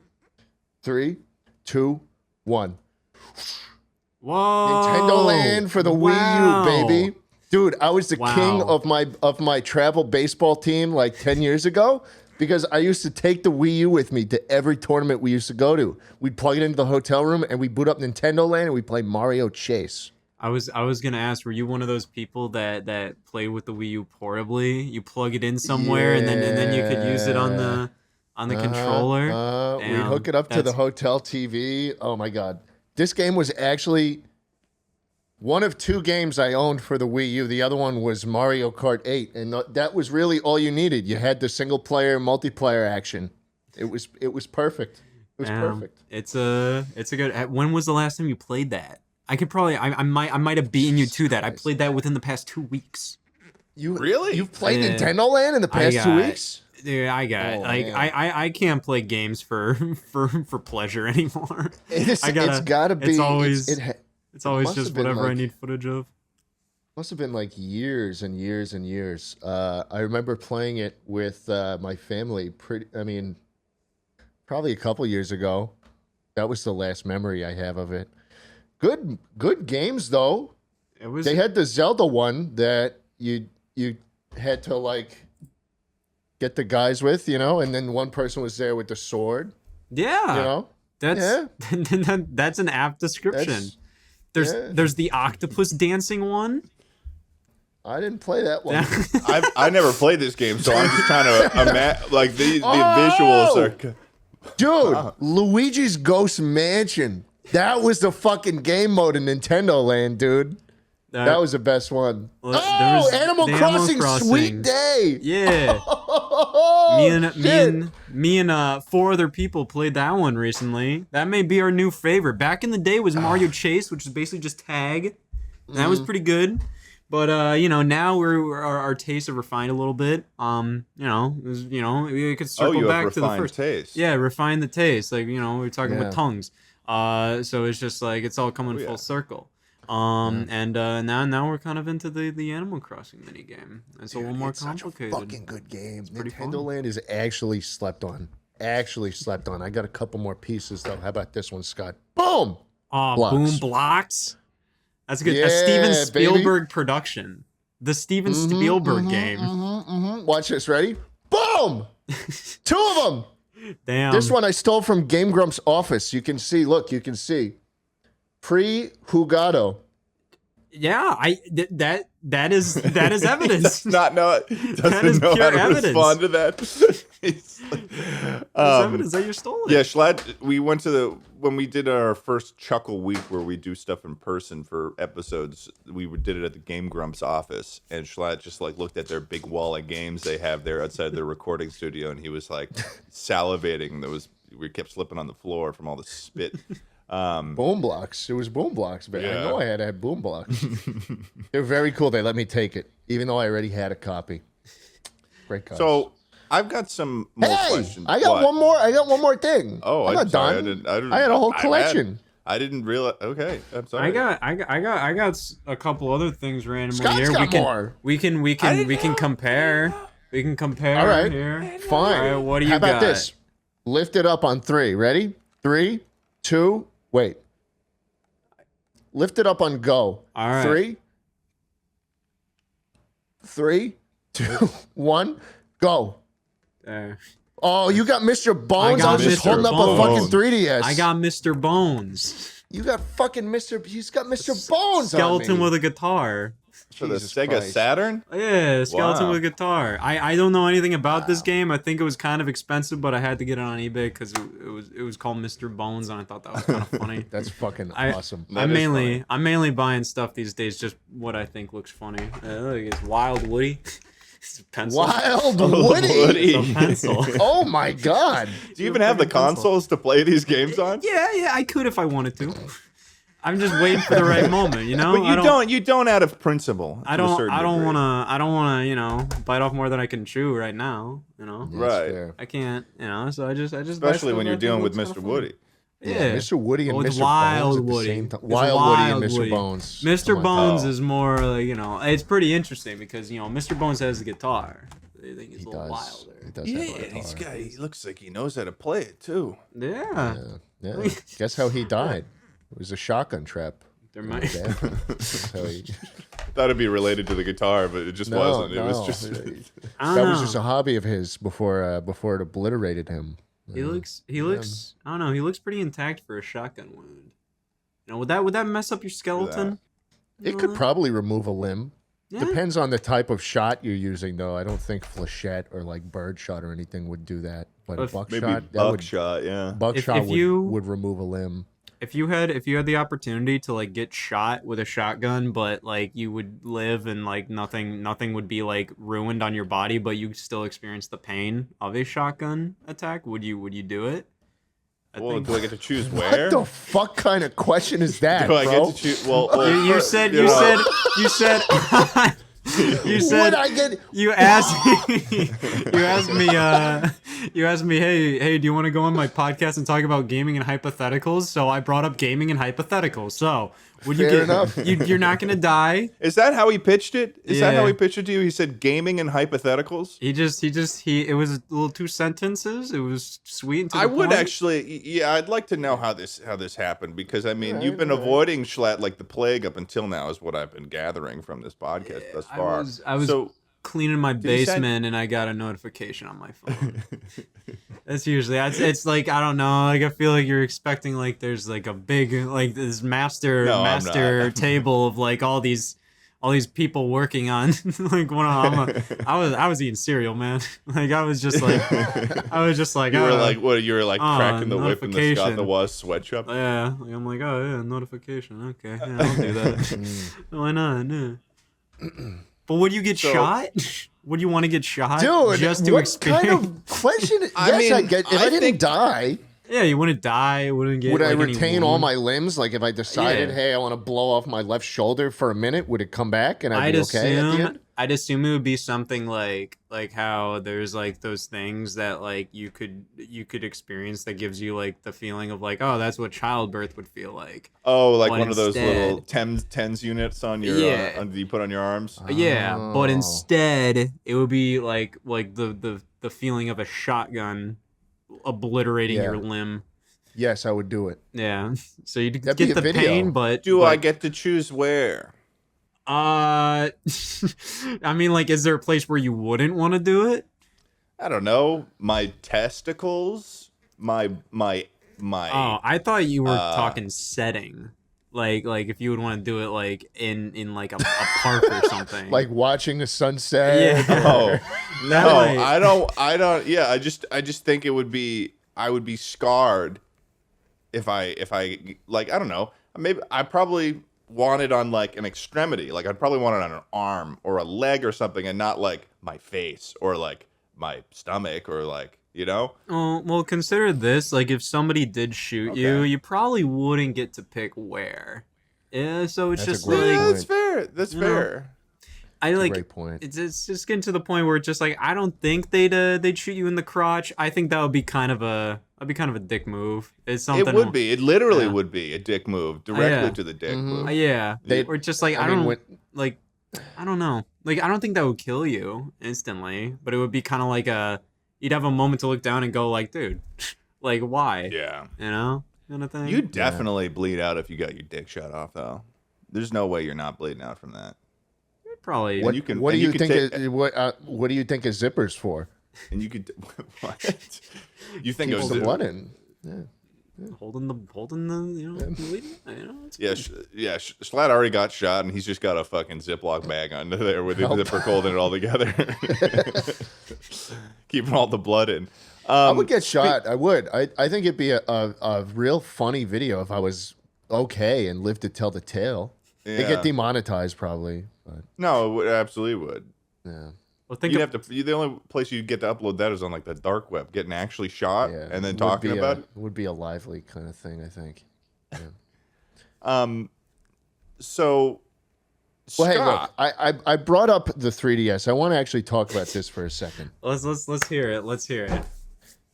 3, 2, 1. Whoa! Nintendo Land for the Wow. Wii U, baby. Dude, I was the Wow. king of my travel baseball team like 10 years ago because I used to take the Wii U with me to every tournament we used to go to. We'd plug it into the hotel room and we'd boot up Nintendo Land and we'd play Mario Chase. I was gonna ask, were you one of those people that play with the Wii U portably? You plug it in somewhere and then you could use it on the controller. We'd Damn, hook it up to the hotel TV. Oh my god, this game was actually one of 2 games I owned for the Wii U. The other one was Mario Kart 8, and that was really all you needed. You had the single player, multiplayer action. It was perfect. It was perfect. It's a good. When was the last time you played that? I could probably. I might have beaten you to that. I played that within the past 2 weeks. You Really? You've played Yeah. Nintendo Land in the past 2 weeks? Dude, I got Oh, like man. I can't play games for pleasure anymore. It's gotta be. It's always it it's always must just have been whatever I like- need footage of. must have been like years and years and years. I remember playing it with my family. Probably a couple years ago. That was the last memory I have of it. Good games though. It was. They had the Zelda one that you had to like get the guys with, and then one person was there with the sword, Yeah. That's Yeah. that's an apt description. There's the octopus dancing one. I didn't play that one. I never played this game, so I'm just trying to imagine. Like the Oh! visuals are. Dude, Luigi's Ghost Mansion. That was the fucking game mode in Nintendo Land, dude. That was the best one. Well, there Oh, was Animal the Crossing, Sweet Crossing. Day. Yeah. Oh, Me and 4 other people played that one recently. That may be our new favorite. Back in the day was Mario Chase, which is basically just tag. And that was pretty good. But now our tastes have refined a little bit. We could circle you have back to the refined first taste. Yeah, refine the taste. Like, we're talking Yeah. with tongues. So it's just like it's all coming yeah. full circle. And now we're kind of into the Animal Crossing minigame. It's a little more It's such a complicated. fucking good game. pretty Nintendo fun. Land is actually slept on. I got a couple more pieces though. How about this one, Scott? Boom. Oh, Blocks. Boom Blocks. That's good. Yeah, A Steven baby. Spielberg production. The Steven Spielberg game. Watch this. Ready? Boom. 2 of them. Damn. This one I stole from Game Grump's office. You can see. Look, you can see. Pre-Hugado. Yeah, that is evidence. Not know That doesn't is know how pure to evidence. respond to that. That's evidence that you stole it. Yeah, Schlatt, we went to when we did our first Chuckle Week where we do stuff in person for episodes, did it at the Game Grumps office, and Schlatt just like looked at their big wall of games they have there outside their recording studio, and he was like salivating. We kept slipping on the floor from all the spit. Boom blocks. It was boom blocks, but I Yeah. know I had to have boom blocks. They're very cool. They let me take it, even though I already had a copy. Great copy. So I've got some more hey, questions. I got What? one more. I got one more thing. Oh, I'm I'm not sorry. done. I didn't. I had a whole collection. I didn't realize. Okay, I'm sorry. I got a couple other things randomly Scott's here. got more. We can compare. We can compare. All right. Here. Fine. All right, what do you How about got? this? Lift it up on 3. Ready? 3, 2, wait. Lift it up on go. All right. 3, 3, 2, 1, go. There. Oh, you got Mr. Bones? got I was just Mr. holding up a Bones. fucking 3DS. I got Mr. Bones. You got fucking Mr. He's got Mr. Bones. Skeleton on me. with a guitar. For the Jesus Sega Christ. Saturn. Yeah, skeleton Wow. with a guitar. I don't know anything about this game. I think it was kind of expensive, but I had to get it on eBay because it was called Mr. Bones, and I thought that was kind of funny. That's fucking I- awesome. That is funny. I'm mainly buying stuff these days just what I think looks funny. Look, it's Wild Woody. It's a pencil. Wild Woody. It's a pencil. Oh my god. Do you even have the Fucking pencil. consoles to play these games on? Yeah, I could if I wanted to. I'm just waiting for the right moment, you know. But you don't out of principle. I don't wanna, you know, bite off more than I can chew right now, you know. Yeah, Right. fair. I can't, you know. So I just. Especially when you're dealing with Mr. Woody. Yeah, Mr. Woody and With Mr. Wild Bones at the Woody. same time. It's Wild Woody and Wild Mr. Woody. Bones. Mr. Come on. Bones Oh. is more like, you know, it's pretty interesting because, you know, Mr. Bones has the guitar. I think he's He a little does. wilder. He does Yeah, have a and he's guitar. he looks like he knows how to play it too. Yeah. Yeah. Guess how he died? It was a shotgun trap. There might. That's how he... Thought it'd be related to the guitar, but it just wasn't. It was just I that don't was know. just a hobby of his before it obliterated him. He looks I don't know, he looks pretty intact for a shotgun wound. You know, would that mess up your skeleton? It could probably remove a limb. Yeah. Depends on the type of shot you're using, though. I don't think flechette or like bird shot or anything would do that. But If- buckshot, maybe that would buckshot. Yeah. buckshot if you- would remove a limb. If you had the opportunity to like get shot with a shotgun, but like you would live and like nothing would be like ruined on your body, but you still experience the pain of a shotgun attack, would you do it? Well, do I get to choose where? What the fuck kind of question is that, Do I bro? get to choose? Well, You said you said Would I get? you asked me, hey, do you want to go on my podcast and talk about gaming and hypotheticals? So I brought up gaming and hypotheticals. So would you Fair get? enough. You're not gonna die. Is that how he pitched it? Is that how Yeah. he pitched it to you? He said gaming and hypotheticals. It was a little 2 sentences. It was sweet. And to the I would point. actually, yeah, I'd like to know how this happened because I mean, you've been avoiding Schlatt like the plague up until now, is what I've been gathering from this podcast thus far. I was so cleaning my you send- basement and I got a notification on my phone. That's usually it's like, I don't know, like I feel like you're expecting like there's like a big like this master No, I'm not. table of like all these people working on like I was eating cereal, man. Like I was just like you were like, what? You were like cracking the whip in the Scott notification. The Woz sweatshop. yeah, like, I'm like, oh yeah, notification. Okay, yeah, I'll do that. Why not? Yeah. But would you get shot? Would you want to get shot Dude, just to what experience? kind of question? Yes, I mean, I get. If I, didn't think- die, Yeah, you wouldn't die. Wouldn't get. would I like, any retain all wound. my limbs? Like if I decided, Yeah. hey, I want to blow off my left shoulder for a minute, would it come back and I'd be okay at the end? I'd assume it would be something like how there's like those things that like you could experience that gives you like the feeling of like, oh, that's what childbirth would feel like. Oh, like But one of those little instead- tens units on your Yeah. you put on your arms. Yeah, but Oh. instead it would be like the feeling of a shotgun obliterating Yeah. your limb. Yes, I would do it. Yeah, so you That'd be get a the video. pain, but Do I get to choose where? I mean, like, is there a place where you wouldn't want to do it? I don't know. My testicles. My. Oh, I thought you were talking setting. Like if you would want to do it like in like a park or something. Like watching the sunset. Yeah. Oh no, Like- I don't. Yeah, I just think it would be. I would be scarred if I like. I don't know. Maybe I probably want it on like an extremity. Like I'd probably want it on an arm or a leg or something, and not like my face or like my stomach or like, you know. Oh, well, consider this. Like, if somebody did shoot you, Okay. you probably wouldn't get to pick where. Yeah, so it's That's a just great like point. That's fair. That's You know, fair. I like. Great point. It's just getting to the point where it's just like I don't think they'd shoot you in the crotch. I think that would be kind of a dick move. It's something. It would be. It literally Yeah. would be a dick move directly yeah. to the dick Mhm. move. Yeah, They- or just like I, I mean, don't when- like. I don't know. Like I don't think that would kill you instantly, but it would be kind of like you'd have a moment to look down and go like, dude, like why? Yeah. You know, kind of thing. You definitely bleed out if you got your dick shot off, though. There's no way you're not bleeding out from that. probably. What, you can- what do and you, you can think? take- What do you think a zipper's for? And you could. What? You think it Keeps was the blood in. Yeah. holding the bleeding, you know. It's Yeah, Schlatt already got shot, and he's just got a fucking Ziploc bag under there with his zipper holding it all together, keeping all the blood in. I would get shot. I would. I think it'd be a real funny video if I was okay and lived to tell the tale. They Yeah. get demonetized probably, but No, it would, absolutely would. yeah. well, think You'd of, have to. The only place you'd get to upload that is on like the dark web, getting actually shot Yeah, and then would talking be about it. would be a lively kind of thing. I think. Yeah. So, Well, hey, Scott, look, I brought up the 3DS. I want to actually talk about this for a second. Let's hear it. Let's hear it.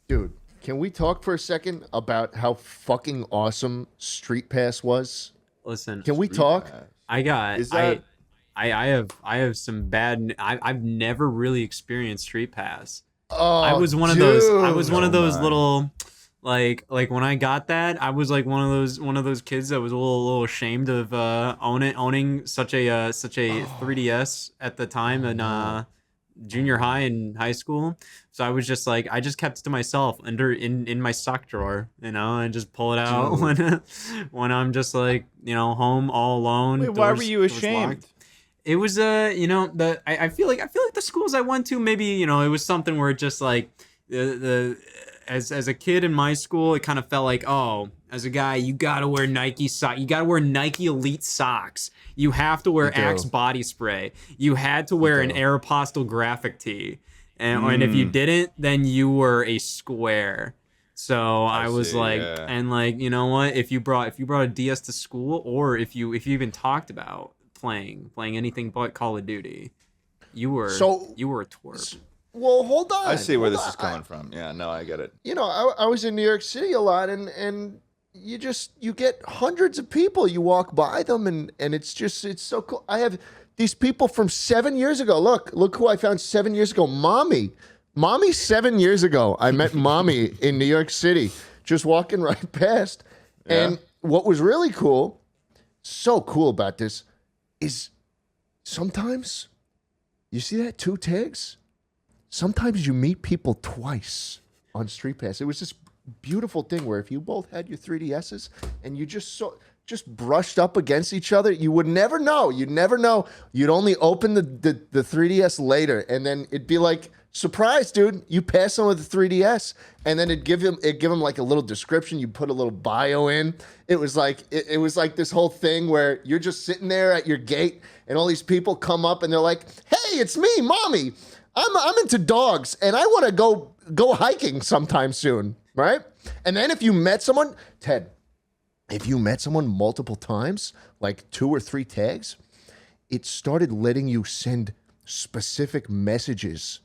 Dude, can we talk for a second about how fucking awesome Street Pass was? Listen, Can we talk? I got Is that- I have some bad. I've never really experienced Street Pass. Oh, I was one of dude. those. I was one of those my. little, like when I got that, I was like one of those kids that was a little ashamed of owning such a 3DS at the time in junior high and high school. So I was just like, I just kept it to myself in my sock drawer, and just pull it out when I'm just like, home all alone. Wait, why were doors- you doors ashamed? locked. It was I feel like the schools I went to, maybe, it was something where it just like as a kid in my school, it kind of felt like, oh, as a guy, you gotta wear Nike you gotta wear Nike Elite socks. You have to wear You do. Axe body spray. You had to wear an do. Aeropostale graphic tee. And if you didn't, then you were a square. So I was see, like, yeah. and like, you know what? If you brought a DS to school, or if you even talked about playing anything but Call of Duty, you were a twerp. Well, hold on. I see where hold this on. is coming from. Yeah, no, I get it. I was in New York City a lot, and you get hundreds of people. You walk by them, and it's so cool. I have these people from 7 years ago. Look who I found 7 years ago. Mommy 7 years ago. I met Mommy in New York City, just walking right past. Yeah. And what was really cool, so cool about this, is sometimes you see that 2 tags. Sometimes you meet people twice on Street Pass. It was this beautiful thing where if you both had your 3DSs and you just brushed up against each other, you would never know. You'd never know. You'd only open the 3DS later, and then it'd be like, surprise, dude, you pass someone with the 3DS, and then it'd give him like a little description. You put a little bio in. It was like it was like this whole thing where you're just sitting there at your gate, and all these people come up and they're like, "Hey, it's me, Mommy. I'm into dogs, and I want to go hiking sometime soon, right?" And then if you met someone, Ted, if you met someone multiple times, like 2 or 3 tags, it started letting you send specific messages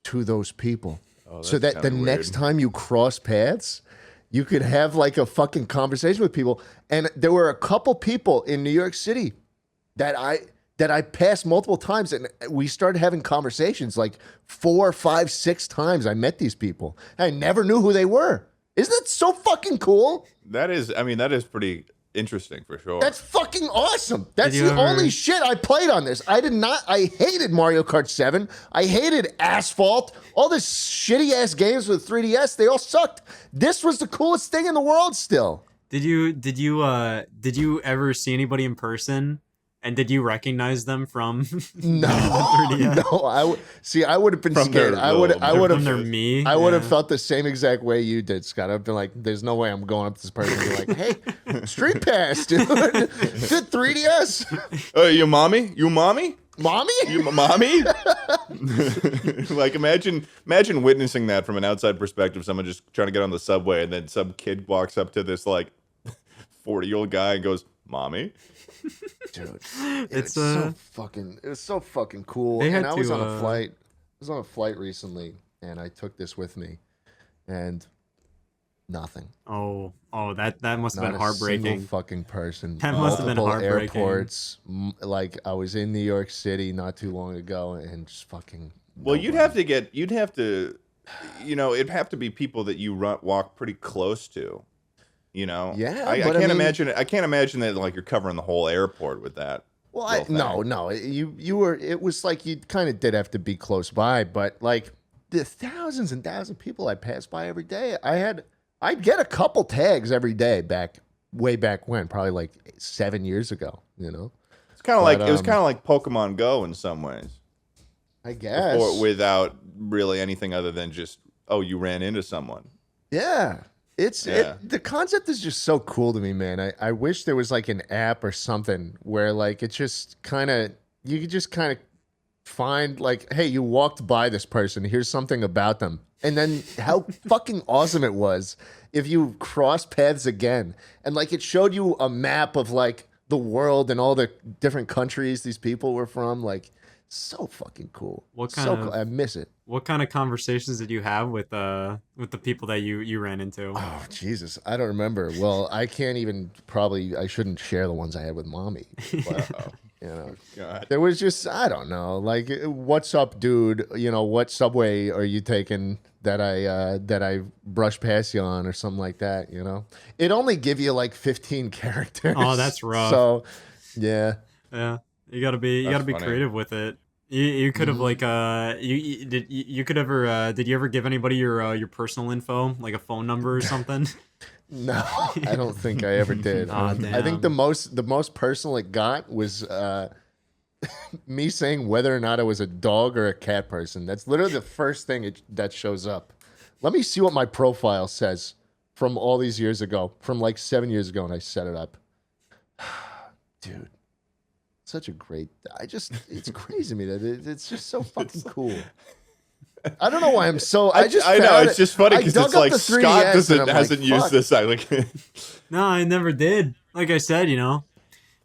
to those people, so that the next time you cross paths, you could have like a fucking conversation with people. And there were a couple people in New York City that I passed multiple times, and we started having conversations like 4, 5, 6 times. I met these people. I never knew who they were. Isn't that so fucking cool? That is pretty interesting for sure. That's fucking awesome. That's you the ever- only shit I played on this. I hated Mario Kart 7. I hated Asphalt. All this shitty ass games with 3DS, they all sucked. This was the coolest thing in the world still. Did you ever see anybody in person? And did you recognize them from No, 3DS? no. I would have been From scared. their I would From their have. me? I would have Yeah. felt the same exact way you did, Scott. I've been like, "There's no way I'm going up to this person and be like, hey, Street Pass, dude, good 3DS, You mommy? mommy." You mommy? Like imagine witnessing that from an outside perspective. Someone just trying to get on the subway, and then some kid walks up to this like 40-year-old guy and goes, "Mommy." Dude, It's so fucking. It was so fucking cool. They had And I was to, on a flight. I was on a flight recently, and I took this with me, and nothing. Oh, that must have Not been a heartbreaking. single fucking person. That must have been Multiple heartbreaking. airports. Like I was in New York City not too long ago, and just fucking. Well, nobody. it'd have to be people that you walk pretty close to. Yeah, I but can't I mean- imagine it. I can't imagine that like you're covering the whole airport with that. Well, little thing. no. You were. It was like you kind of did have to be close by, but like the thousands and thousands of people I passed by every day, I'd get a couple tags every day way back when, probably like 7 years ago. It's kind of But, like it was kind of like Pokemon Go in some ways, I guess. or without really anything other than just you ran into someone. Yeah. Yeah. The concept is just so cool to me, man. I wish there was like an app or something where like it just kind of you could just kind of find like, hey, you walked by this person. Here's something about them. And then how fucking awesome it was if you cross paths again. And like it showed you a map of like the world and all the different countries these people were from. Like so fucking cool. What kind so of cool. I miss it. What kind of conversations did you have with the people that you ran into? Oh Jesus, I don't remember. Well, I can't even I shouldn't share the ones I had with mommy. But, you know, God. there was just I don't know, like what's up, dude? You know, what subway are you taking that I brushed past you on or something like that? You know, it only give you like 15 characters. Oh, that's rough. So, yeah. Yeah, you gotta be Funny. creative with it. You could have like you could ever did you ever give anybody your personal info, like a phone number or something? No, I don't think I ever did. Aw, I think damn. the most personal it got was me saying whether or not I was a dog or a cat person. That's literally the first thing that shows up. Let me see what my profile says from all these years ago, from like 7 years ago when I set it up. Dude, such a great. It's crazy to me that it's just so fucking cool. I don't know why I'm so. I know it's just funny because it's like Scott hasn't used fuck. this. I like. No, I never did. Like I said, you know,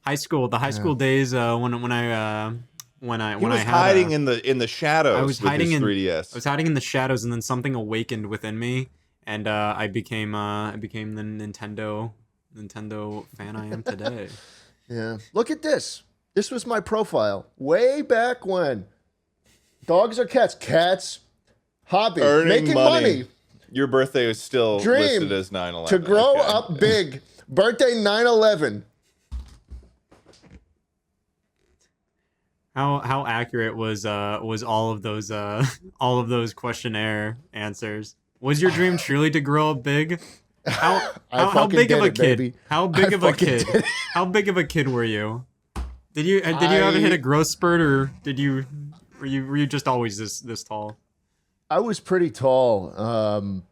the high school days when I He was hiding in the shadows. I was with hiding his in 3DS. I was hiding in the shadows, and then something awakened within me, and I became the Nintendo fan I am today. Yeah. Look at this. This was my profile way back when. Dogs or cats? Cats. Hobby. Earning Making money. Your birthday is still Dream. listed as 9/11. To grow Okay. up big. Birthday 9/11. How accurate was all of those questionnaire answers? Was your dream truly to grow up big? How fucking big of did a it, kid? baby. How big I of a fucking kid? did it. How big of a kid were you? Did you ever hit a growth spurt, or were you just always this tall? I was pretty tall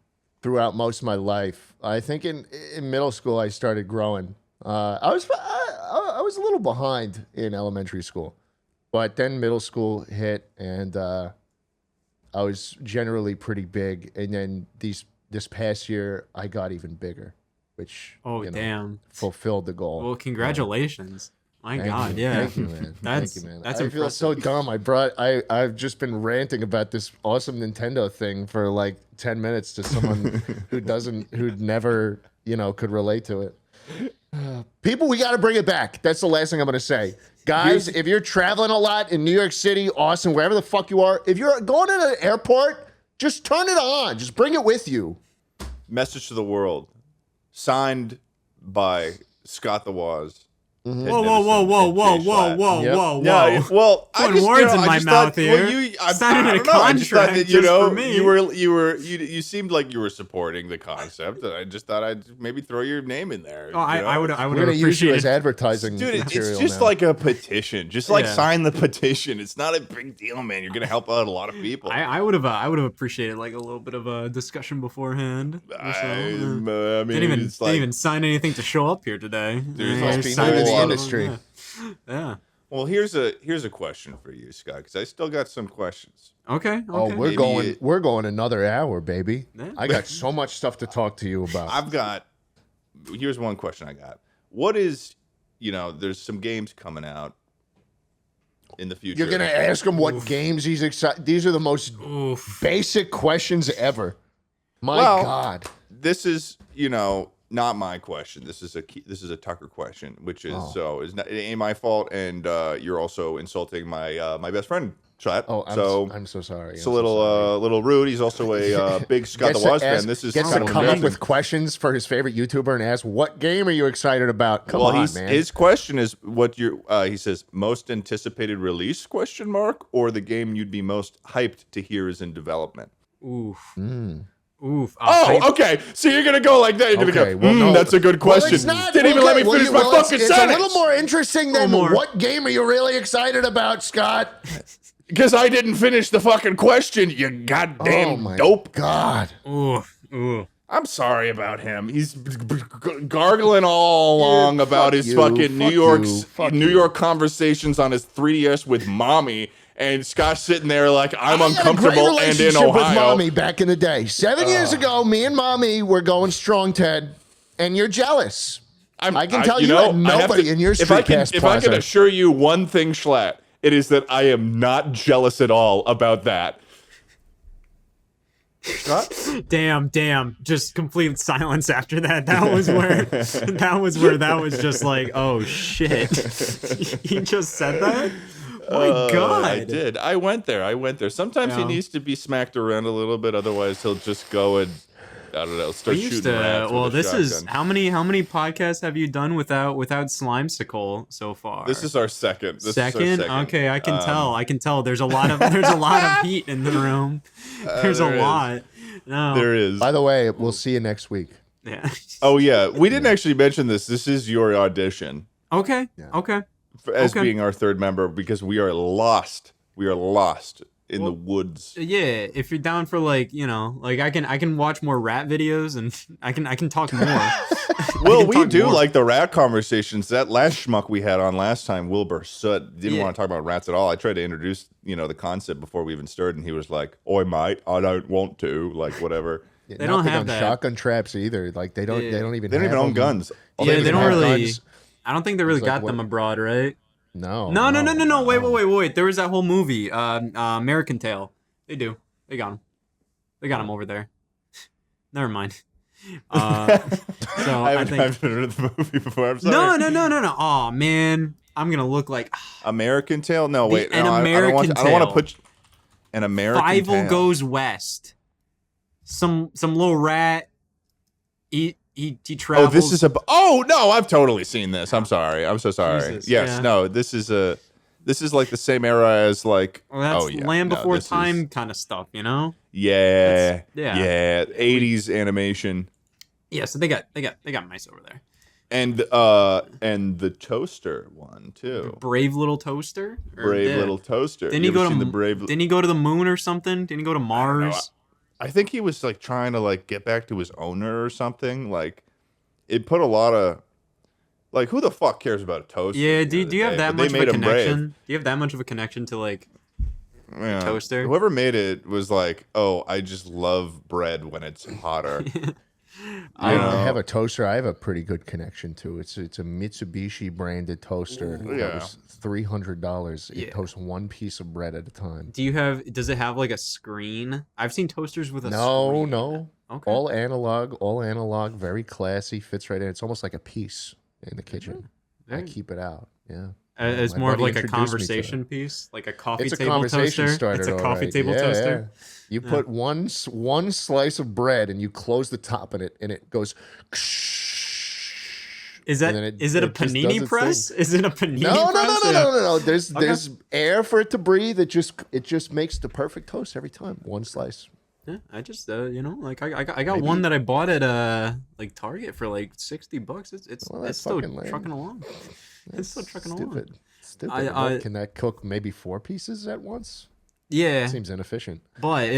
throughout most of my life. I think in middle school I started growing. I was a little behind in elementary school, but then middle school hit and I was generally pretty big. And then this past year I got even bigger, which Damn! fulfilled the goal. Well, congratulations! My Thank God, you. yeah. Thank you, man. That's Thank you, man. that's I feel impressive. so dumb. I've just been ranting about this awesome Nintendo thing for like 10 minutes to someone who'd never, could relate to it. People, we got to bring it back. That's the last thing I'm going to say. Guys, if you're traveling a lot in New York City, Austin, wherever the fuck you are, if you're going to an airport, just turn it on. Just bring it with you. Message to the world, signed by Scott The Woz. Mm-hmm. Whoa! Yeah, well, Putting words in my mouth here. Signing a contract just for me. You seemed like you were supporting the concept, and I just thought I'd maybe throw your name in there. Oh, I would We're have going to use you as appreciated. advertising Dude, material it's just now. like a petition. Just like Yeah. sign the petition. It's not a big deal, man. You're gonna help out a lot of people. I would have appreciated like a little bit of a discussion beforehand. or so. I mean, Didn't it's like, even sign anything to show up here today. There's Yeah, must just be signed no it in the industry. Yeah. well, here's a question for you, Scott, because I still got some questions. Okay. Oh, Okay. we're going another hour, baby. Yeah. I got so much stuff to talk to you about. Here's one question I got. What is, there's some games coming out in the future. You're gonna ask him what games he's excited. These are the most Oof. basic questions ever. My Well, God. This is, not my question. This is a Tucker question, which is it ain't my fault, and you're also insulting my best friend Schlatt. Oh, I'm so sorry. It's a little rude. He's also a big Scott The Woz fan. This is gets kind to of come up embarrassing. with questions for his favorite YouTuber and ask, "What game are you excited about?" Come Well, on, man. his question is what he says most anticipated release ? Or the game you'd be most hyped to hear is in development. Oof. Hmm. Oof. Oh, okay. So you're gonna go like that. You're Okay, gonna go. well, no. That's a good Well, question. it's not- Didn't even let me okay, finish well, my fucking it's sentence. a little more interesting than more. what game are you really excited about, Scott? Because I didn't finish the fucking question. You goddamn Oh my dope. God. Oof. Oof. I'm sorry about him. He's gargling all along about fuck his you, fucking fuck you, fuck New you. York conversations on his 3DS with mommy, and Scott's sitting there like, I'm I had a great uncomfortable and in relationship with Ohio. Mommy back in the day. 7 years ago, me and Mommy were going strong, Ted, and you're jealous. I can tell you, had nobody in your Streetcast If I can Plaza. assure you one thing, Schlatt, it is that I am not jealous at all about that. Scott? Damn. Just complete silence after that. That was where that was just like, oh shit. He just said that? My God. I did. I went there. Sometimes he Yeah. needs to be smacked around a little bit, otherwise he'll just go and, I don't know, start We used shooting to, rats well, with a this is shotgun. how many podcasts have you done without Slimecicle so far? This is our second. Second? Okay, I can tell. There's a lot of heat in the room. There's a there is. lot. No. There is. By the way, we'll see you next week. Yeah. Oh yeah, we didn't actually mention this. This is your audition Okay. Yeah. Okay. as Okay. being our third member because we are lost. We are lost in the woods. Yeah, if you're down for like, like I can watch more rat videos and I can talk more. Well, we talk do more. like the rat conversations. That last schmuck we had on last time, Wilbur Soot, didn't Yeah. want to talk about rats at all. I tried to introduce, the concept before we even started, and he was like, "Oi, mate, I don't want to," like whatever. Yeah, They not don't big have on that. shotgun traps either. Like they don't. Yeah. They don't even. They don't even have own them. guns. All Yeah, they even don't have- really. guns. I don't think they really It's like got what- them abroad, right? No. No. Wait. There was that whole movie, American Tail. They do. They got him. They got him over there. Never mind. So I I think. haven't heard of the movie before. I'm sorry. No. Oh man, I'm gonna look like American Tail? No, wait. An No, I don't want American to. I don't want to Tail. put an American Fievel Tail. Goes West. Some little rat. He travels. Oh, this is a. Oh no, I've totally seen this. I'm sorry. I'm so sorry. Jesus, Yes, yeah. no. This is a. This is like the same era as like. Well, that's oh, yeah, Land no, Before this is- Time kind of stuff, Yeah. That's- yeah. Yeah. 80s animation. Yeah, so they got mice over there. And the toaster one too. Brave Little Toaster. Or- Brave yeah. Little Toaster. Didn't You he go ever to seen the Brave? Didn't he go to the moon or something? Didn't he go to Mars? I think he was like trying to like get back to his owner or something. Like it put a lot of like who the fuck cares about a toaster? Yeah. at the Do end of you the have day? that But much they of a made him brave. connection? Do you have that much of a connection to like? Yeah. Toaster? Whoever made it was like, oh, I just love bread when it's hotter. I know? have a toaster. I have a pretty good connection to. It's a Mitsubishi branded toaster. Ooh, That yeah. was $300. Yeah. It toasts one piece of bread at a time. Does it have like a screen? I've seen toasters with a No, screen. no. Okay. All analog, very classy, fits right in. It's almost like a piece in the kitchen. I Very- keep it out. Yeah. It's My more of buddy like a introduced me to it. conversation piece, like a coffee It's a table conversation toaster. starter. It's a all coffee right. table Yeah, toaster. yeah. You put one slice of bread and you close the top in it, and it goes. Is and that then it is it a just does panini its press? thing. Is it a panini No, press? no. There's Okay. there's air for it to breathe. It just makes the perfect toast every time. One slice. Yeah, I just like I got one that I bought at like Target for like $60. It's Well, that's it's still fucking lame. trucking along. It's still trucking along. Stupid. Stupid. I- What, can that cook maybe 4 pieces at once? Yeah, Seems inefficient. but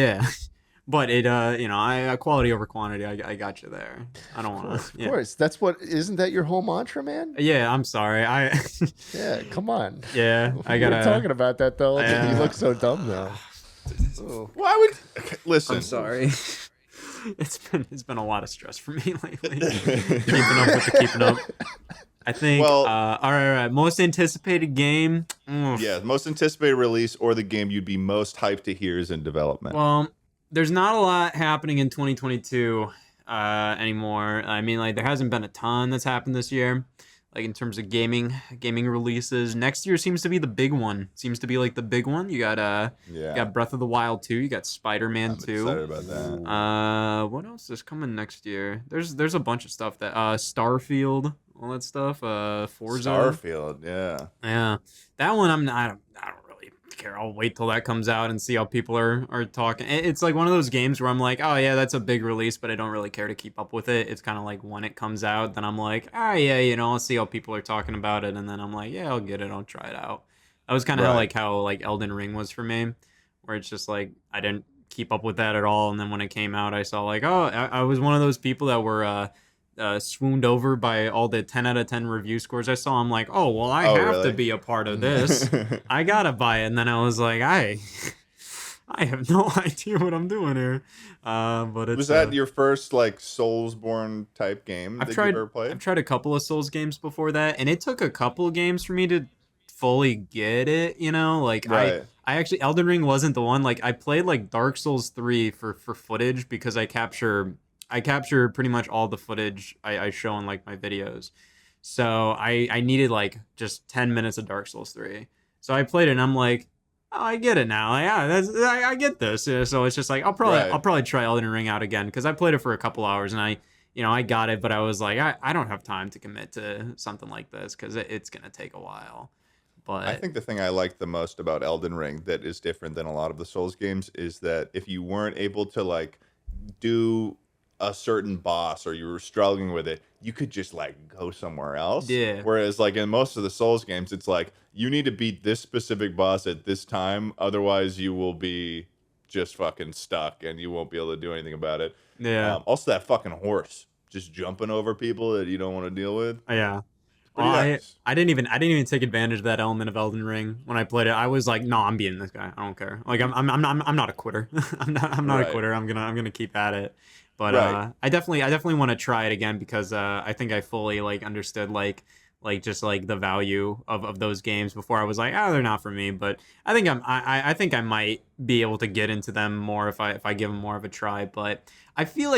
but it quality over quantity. I got you there. I don't want Of to. course. That's what. Isn't that your whole mantra, man? Yeah, I'm sorry. Yeah. Come on. Yeah, I We were gotta. talking about that though. Yeah. You look so dumb now. Oh. Why would okay, listen? I'm sorry. It's been a lot of stress for me lately. Keeping up with the keeping up. I think. Well- all right. Most anticipated game. Oof. Yeah, most anticipated release or the game you'd be most hyped to hear is in development. Well, there's not a lot happening in 2022 anymore. I mean, like there hasn't been a ton that's happened this year, like in terms of gaming releases. Next year seems to be the big one. Seems to be like the big one. You got yeah, you got Breath of the Wild 2. You got Spider-Man I'm 2. excited about that. What else is coming next year? There's a bunch of stuff that Starfield, all that stuff. Forza. Starfield, yeah. Yeah, that one I don't really care. I'll wait till that comes out and see how people are talking. It's like one of those games where I'm like, oh yeah, that's a big release, but I don't really care to keep up with it. It's kind of like when it comes out, then I'm like, ah yeah, I'll see how people are talking about it, and then I'm like, yeah, I'll get it, I'll try it out. That was kind of Right. how Elden Ring was for me, where it's just like I didn't keep up with that at all, and then when it came out, I saw like, oh, I was one of those people that were swooned over by all the 10 out of 10 review scores I saw. I'm like, oh well, I have really? to be a part of this. I gotta buy it. And then I was like, I have no idea what I'm doing here. But it's, was that your first like Soulsborne type game that you ever played? I've tried a couple of Souls games before that, and it took a couple of games for me to fully get it. You know, like Right. I actually Elden Ring wasn't the one. Like I played like Dark Souls 3 for footage because I capture pretty much all the footage I show in like my videos. So I needed like just 10 minutes of Dark Souls 3. So I played it and I'm like, oh, I get it now. Yeah, I get this. Yeah, so it's just like I'll probably try Elden Ring out again because I played it for a couple hours and I got it, but I was like I don't have time to commit to something like this because it's gonna take a while. But I think the thing I liked the most about Elden Ring that is different than a lot of the Souls games is that if you weren't able to like do a certain boss or you were struggling with it, you could just like go somewhere else. Yeah. Whereas like in most of the Souls games, it's like you need to beat this specific boss at this time, otherwise you will be just fucking stuck and you won't be able to do anything about it. yeah, Also, that fucking horse just jumping over people that you don't want to deal with. yeah. Pretty Well, nice. I didn't even take advantage of that element of Elden Ring when I played it. I was like, no, I'm beating this guy. I don't care. Like I'm not a quitter. I'm not Right. a quitter. I'm gonna keep at it. But Right. I definitely want to try it again because I think I fully like understood like just like the value of those games before I was like, they're not for me. But I think I think I might be able to get into them more if I give them more of a try. But I feel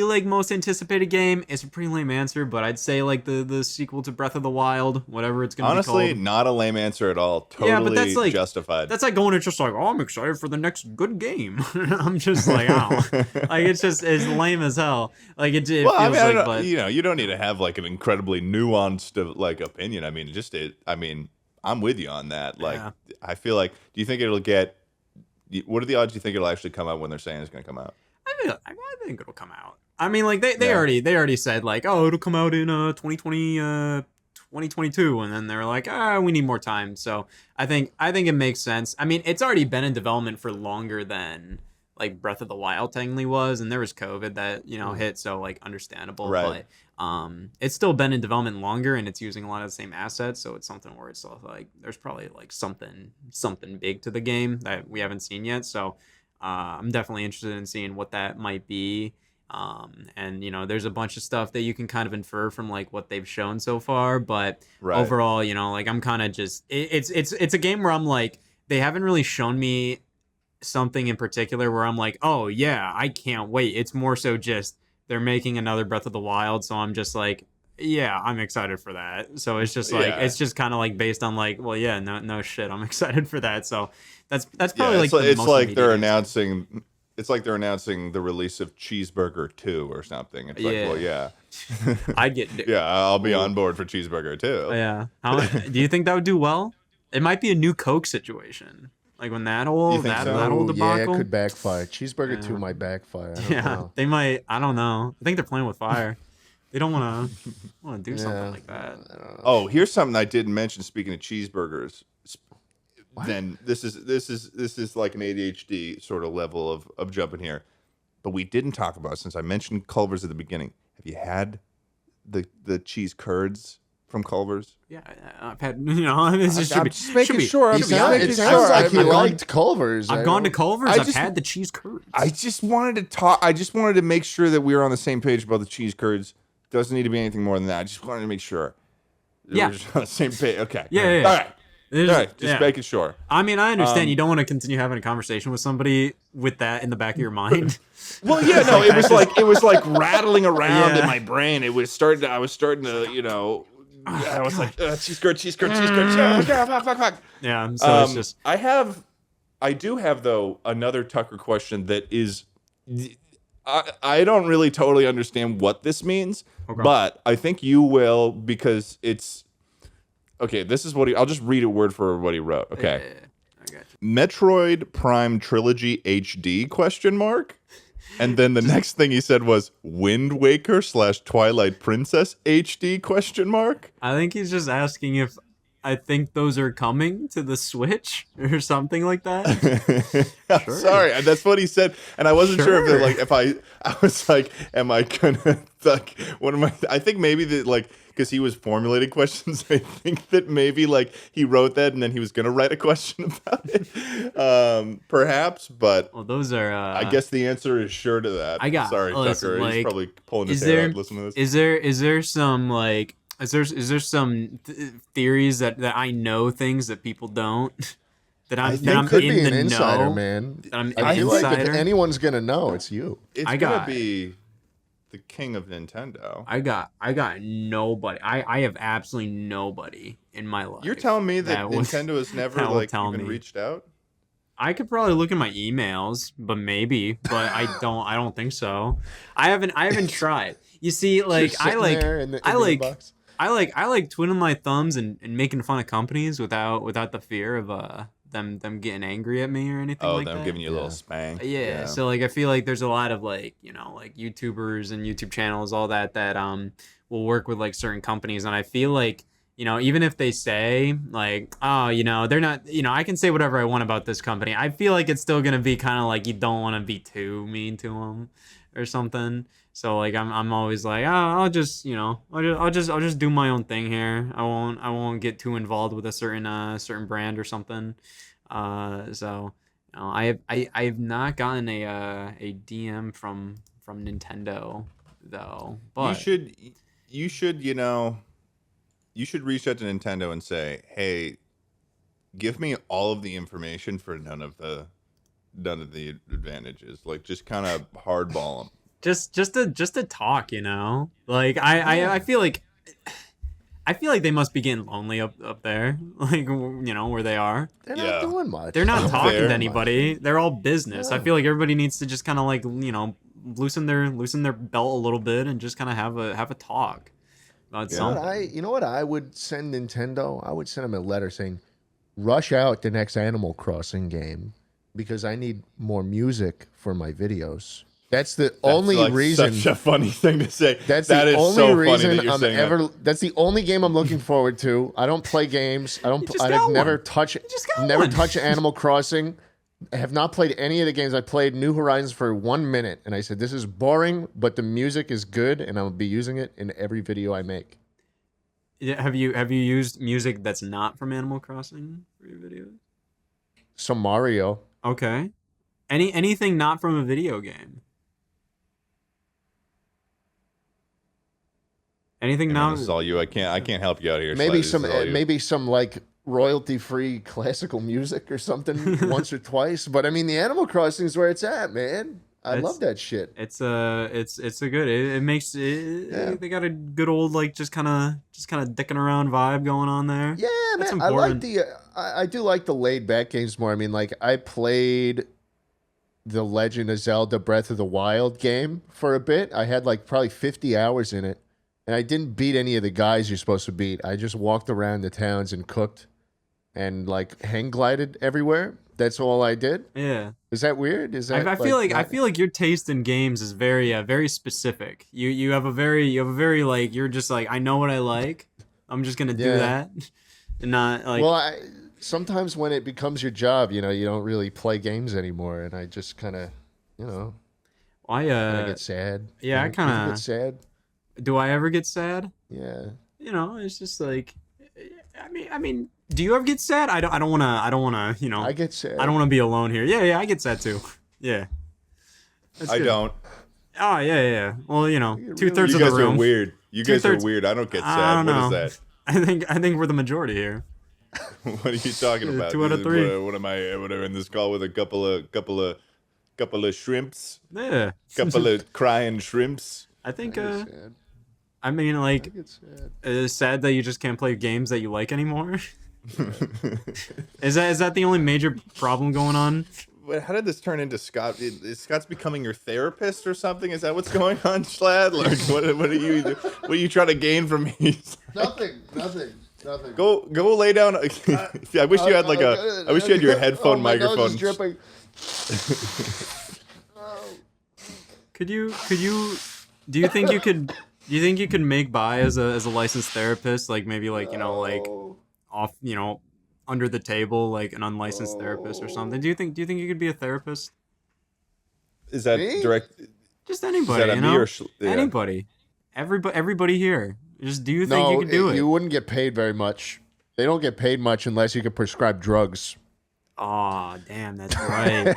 like most anticipated game is a pretty lame answer, but I'd say like the sequel to Breath of the Wild, whatever it's gonna Honestly, be called. not a lame answer at all. Totally Yeah, but that's like justified. That's like going to just like, oh, I'm excited for the next good game. I'm just like, oh, like it's lame as hell. Like it well, I feels mean, like, but you don't need to have like an incredibly nuanced like opinion. I mean, I'm with you on that. Like, Yeah. I feel like, do you think it'll get? What are the odds you think it'll actually come out when they're saying it's going to come out? I think it'll come out. I mean, like they already said like, oh, it'll come out in 2020 2022, and then they're like, we need more time. So I think it makes sense. I mean, it's already been in development for longer than like Breath of the Wild technically was, and there was COVID that hit, so like understandable. Right. But it's still been in development longer, and it's using a lot of the same assets, so it's something where it's like there's probably like something big to the game that we haven't seen yet. So I'm definitely interested in seeing what that might be. And there's a bunch of stuff that you can kind of infer from like what they've shown so far, but Right. overall, like I'm kind of just it's a game where I'm like, they haven't really shown me something in particular where I'm like, oh yeah, I can't wait. It's more so just they're making another Breath of the Wild, so I'm just like, yeah, I'm excited for that. So it's just like it's just kind of like based on like, well, yeah, no shit, I'm excited for that. So that's probably Yeah, like it's most like they're immediate. announcing. It's like they're announcing the release of Cheeseburger 2 or something. It's like, Yeah. well, yeah. I'd get Yeah, I'll be on board for Cheeseburger 2. Yeah. Do you think that would do well? It might be a new Coke situation. Like when that whole You think so? that whole Oh, yeah, it debacle. could backfire. Cheeseburger Yeah. 2 might backfire. I don't Yeah, know. they might. I don't know. I think they're playing with fire. They don't want to do Yeah. something like that. I don't know. Oh, here's something I didn't mention. Speaking of cheeseburgers, then this is like an ADHD sort of level of jumping here, but we didn't talk about, since I mentioned Culvers at the beginning. Have you had the cheese curds from Culvers? Yeah, I've had. This is, I'm just making sure. It sounds like he liked Culver's. I've gone to Culver's. I I've just- had the cheese curds. I just wanted to talk. I just wanted to make sure that we were on the same page about the cheese curds. Doesn't need to be anything more than that. I just wanted to make sure. that Yeah. we're just on the same page. Okay. Yeah. All right. There's- All right. Just yeah. making sure. I mean, I understand you don't want to continue having a conversation with somebody with that in the back of your mind. Well, yeah, no, it was like rattling around Yeah. in my brain. It was starting. I was starting to, I was like, cheese curd. Fuck. Yeah. So it's just. I do have though another Tucker question that is, I don't really totally understand what this means, Okay. but I think you will, because it's okay. This is what I'll just read it word for what he wrote. Okay. Yeah, I got you. Metroid Prime Trilogy HD ? And then the next thing he said was Wind Waker / Twilight Princess HD ? I think he's just asking if I think those are coming to the Switch or something like that. I'm sorry, that's what he said, and I wasn't sure if Sure. it, like I was like, am I gonna like what am I think maybe that like because he was formulating questions, I think that maybe like he wrote that and then he was gonna write a question about it, perhaps, but Well, those are. I guess the answer is sure to that. I got. Sorry, Listen, Tucker, he's like, probably pulling his is hair there out listening to this. is there some like is there some theories that I know things that people don't that I I'm think that I'm Could in be an the insider, know man. that I'm I an feel like if insider. anyone's gonna know, it's you. It's I gonna got- be the king of Nintendo. I got nobody. I have absolutely nobody in my life. You're telling me that would- Nintendo has never that will like tell even me. reached out? I could probably look in my emails, but maybe, but I don't think so. I haven't tried. You see, like Just I sitting like there in the I like inbox. I like twiddling my thumbs and making fun of companies without the fear of them getting angry at me or anything Oh, like them that. giving you a little spank. Yeah, so like I feel like there's a lot of like, you know, like YouTubers and YouTube channels, all that will work with like certain companies, and I feel like, you know, even if they say like, oh, you know, they're not, you know, I can say whatever I want about this company, I feel like it's still gonna be kind of like you don't want to be too mean to them or something. So like I'm always like, oh, I'll just, you know, I'll just do my own thing here. I won't get too involved with a certain brand or something. So you know, I have not gotten a DM from Nintendo though. But You should, you know, you should reach out to Nintendo and say, "Hey, give me all of the information for none of the advantages." Like just kind of hardball them. just to talk, you know. Like I feel like they must be getting lonely up there, like, you know, where they are. They're Yeah. not doing much. They're not Up talking there. to anybody. They're all business. I Yeah. feel like everybody needs to just kind of like, you know, loosen their belt a little bit and just kind of have a talk about Yeah. something. You know what I would send Nintendo? I would send them a letter saying, "Rush out the next Animal Crossing game because I need more music for my videos." That's the only like reason. Such a funny thing to say. That's That the is only so funny reason that you're I'm saying ever. that. That's the only game I'm looking forward to. I don't play games. I don't. You just I've got never one. touched. just got Never one. touched Animal Crossing. I have not played any of the games. I played New Horizons for 1 minute, and I said this is boring, but the music is good, and I'll be using it in every video I make. Yeah, have you used music that's not from Animal Crossing for your videos? Some Mario. Okay. Anything not from a video game? Anything Hey, not? man, this is all you. I can't help you out here. Maybe Schlatt. This is all you. maybe some like royalty-free classical music or something once or twice. But I mean, the Animal Crossing is where it's at, man. I It's- love that shit. It's a good. It makes it. Yeah. They got a good old like just kind of dicking around vibe going on there. Yeah, That's man. I like important. the. I do like the laid-back games more. I mean, like I played the Legend of Zelda: Breath of the Wild game for a bit. I had like probably 50 hours in it, and I didn't beat any of the guys you're supposed to beat. I just walked around the towns and cooked, and like hang glided everywhere. That's all I did. Yeah. Is that weird? Is that I feel like not- your taste in games is very specific. You have a very like you're just like I know what I like. I'm just gonna do Yeah. that, and not like Well, sometimes when it becomes your job, you know, you don't really play games anymore, and I just kind of, you know, I I get sad. yeah, I You ever kinda- get sad. do I ever get sad? Yeah. You know, it's just like I mean, do you ever get sad? I don't wanna you know I get sad. I don't want to be alone here. Yeah, I get sad too. Yeah. That's I good. don't. Oh yeah. Well, you know, You 2/3 You of guys the room. are weird. You guys are Two-thirds- weird. I don't get I sad. don't What know. is that? I think we're the majority here. What are you talking about? 2 out of 3. What am I? What am I in this call with a couple of shrimps? Yeah. Couple of crying shrimps. I think I get sad. I mean I like get sad. it's sad that you just can't play games that you like anymore. Is that the only major problem going on? Wait, how did this turn into Scott? Is Scott's becoming your therapist or something? Is that what's going on, Schlatt? Like, what are you trying to gain from me? Nothing. Go lay down. I wish you had like I wish you had your headphone my nose microphone. is dripping. Do you think you could make by as a licensed therapist, like maybe like, you know, like Oh. off, under the table like an unlicensed therapist or something. Do you think you could be a therapist? Is that Me? direct? Just Is anybody, that you a me know? or yeah. Anybody. Everybody here. Just do you think No, you could do it? you wouldn't get paid very much. They don't get paid much unless you can prescribe drugs. Oh, damn, that's right.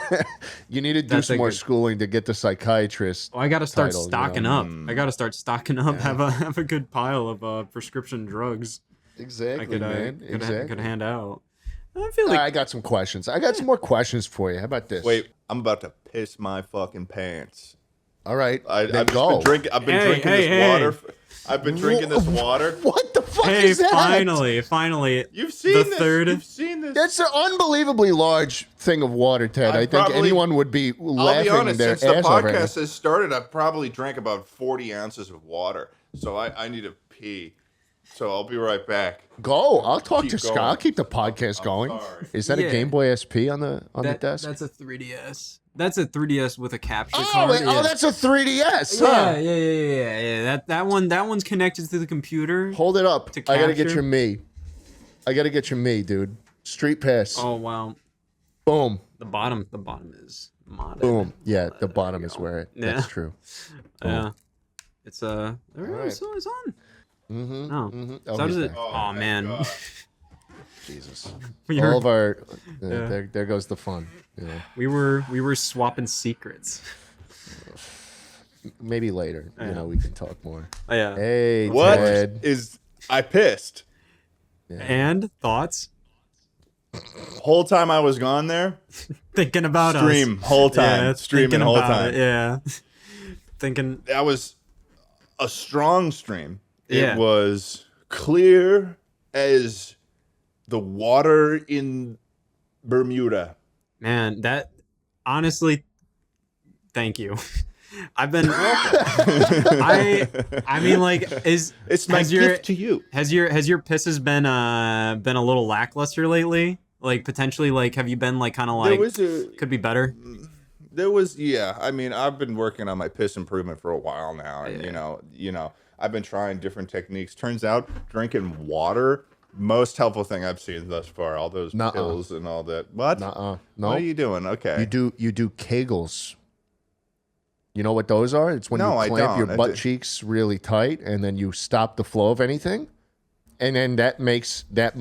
You need to do That's some a more good- schooling to get the psychiatrist. Oh, I gotta start title, you stocking know? up. I gotta start stocking up. Have a good pile of prescription drugs. Exactly, I could man. could Exactly. hand out. I feel like I got some questions. I got some more questions for you. How about this? Wait, I'm about to piss my fucking pants. All right. I've then just go. been drinking. I've been Hey, drinking hey, this hey. water. I've been drinking this water. What the fuck hey, is that? finally. You've seen The this. third- You've seen this. That's an unbelievably large thing of water, Ted. I I think probably- anyone would be I'll laughing be honest. their Since the ass over it. podcast has started, I've probably drank about 40 ounces of water. So I need to pee. So I'll be right back. Go. I'll talk Keep to Scott. going. I'll keep the podcast going. sorry. Is that Yeah. a Game Boy SP on the desk? That's a 3DS. That's a 3DS with a capture Oh, card. wait, yeah. that's a 3DS. Huh? Yeah. That one's connected to the computer. Hold it up. To I gotta get capture? your me. I gotta get your me, dude. Street pass. Oh wow. Boom. The bottom is modded. Boom. Yeah, the There bottom you is go. where it. Yeah. That's true. Yeah. It's there we go. Alright. So it's on. Mm-hmm. Oh. Mm-hmm. So how does it? back. Oh man. Jesus. You're- All of our. Yeah. There goes the fun. You know. we were swapping secrets. Maybe later. Yeah. You know, we can talk more. Oh, yeah. Hey, What Ted. is? I pissed. And thoughts? Whole time I was gone there. Thinking about Stream us. whole time. Yeah, Streaming thinking whole about time. it, yeah. Thinking. That was a strong stream. Yeah. It was clear as the water in Bermuda. Man, that honestly, thank you. I've been. I mean, like, It's my has your- gift to you. has your pisses been a little lackluster lately? Like potentially, like, have you been like kind of like could be better? Yeah. I mean, I've been working on my piss improvement for a while now, and Yeah. you know, I've been trying different techniques. Turns out, drinking water, most helpful thing I've seen thus far. All those Nuh-uh. pills and all that. What? No. What are you doing? Okay. You do Kegels. You know what those are? It's when No, you I clamp your don't. butt cheeks really tight, and then you stop the flow of anything, and then that makes that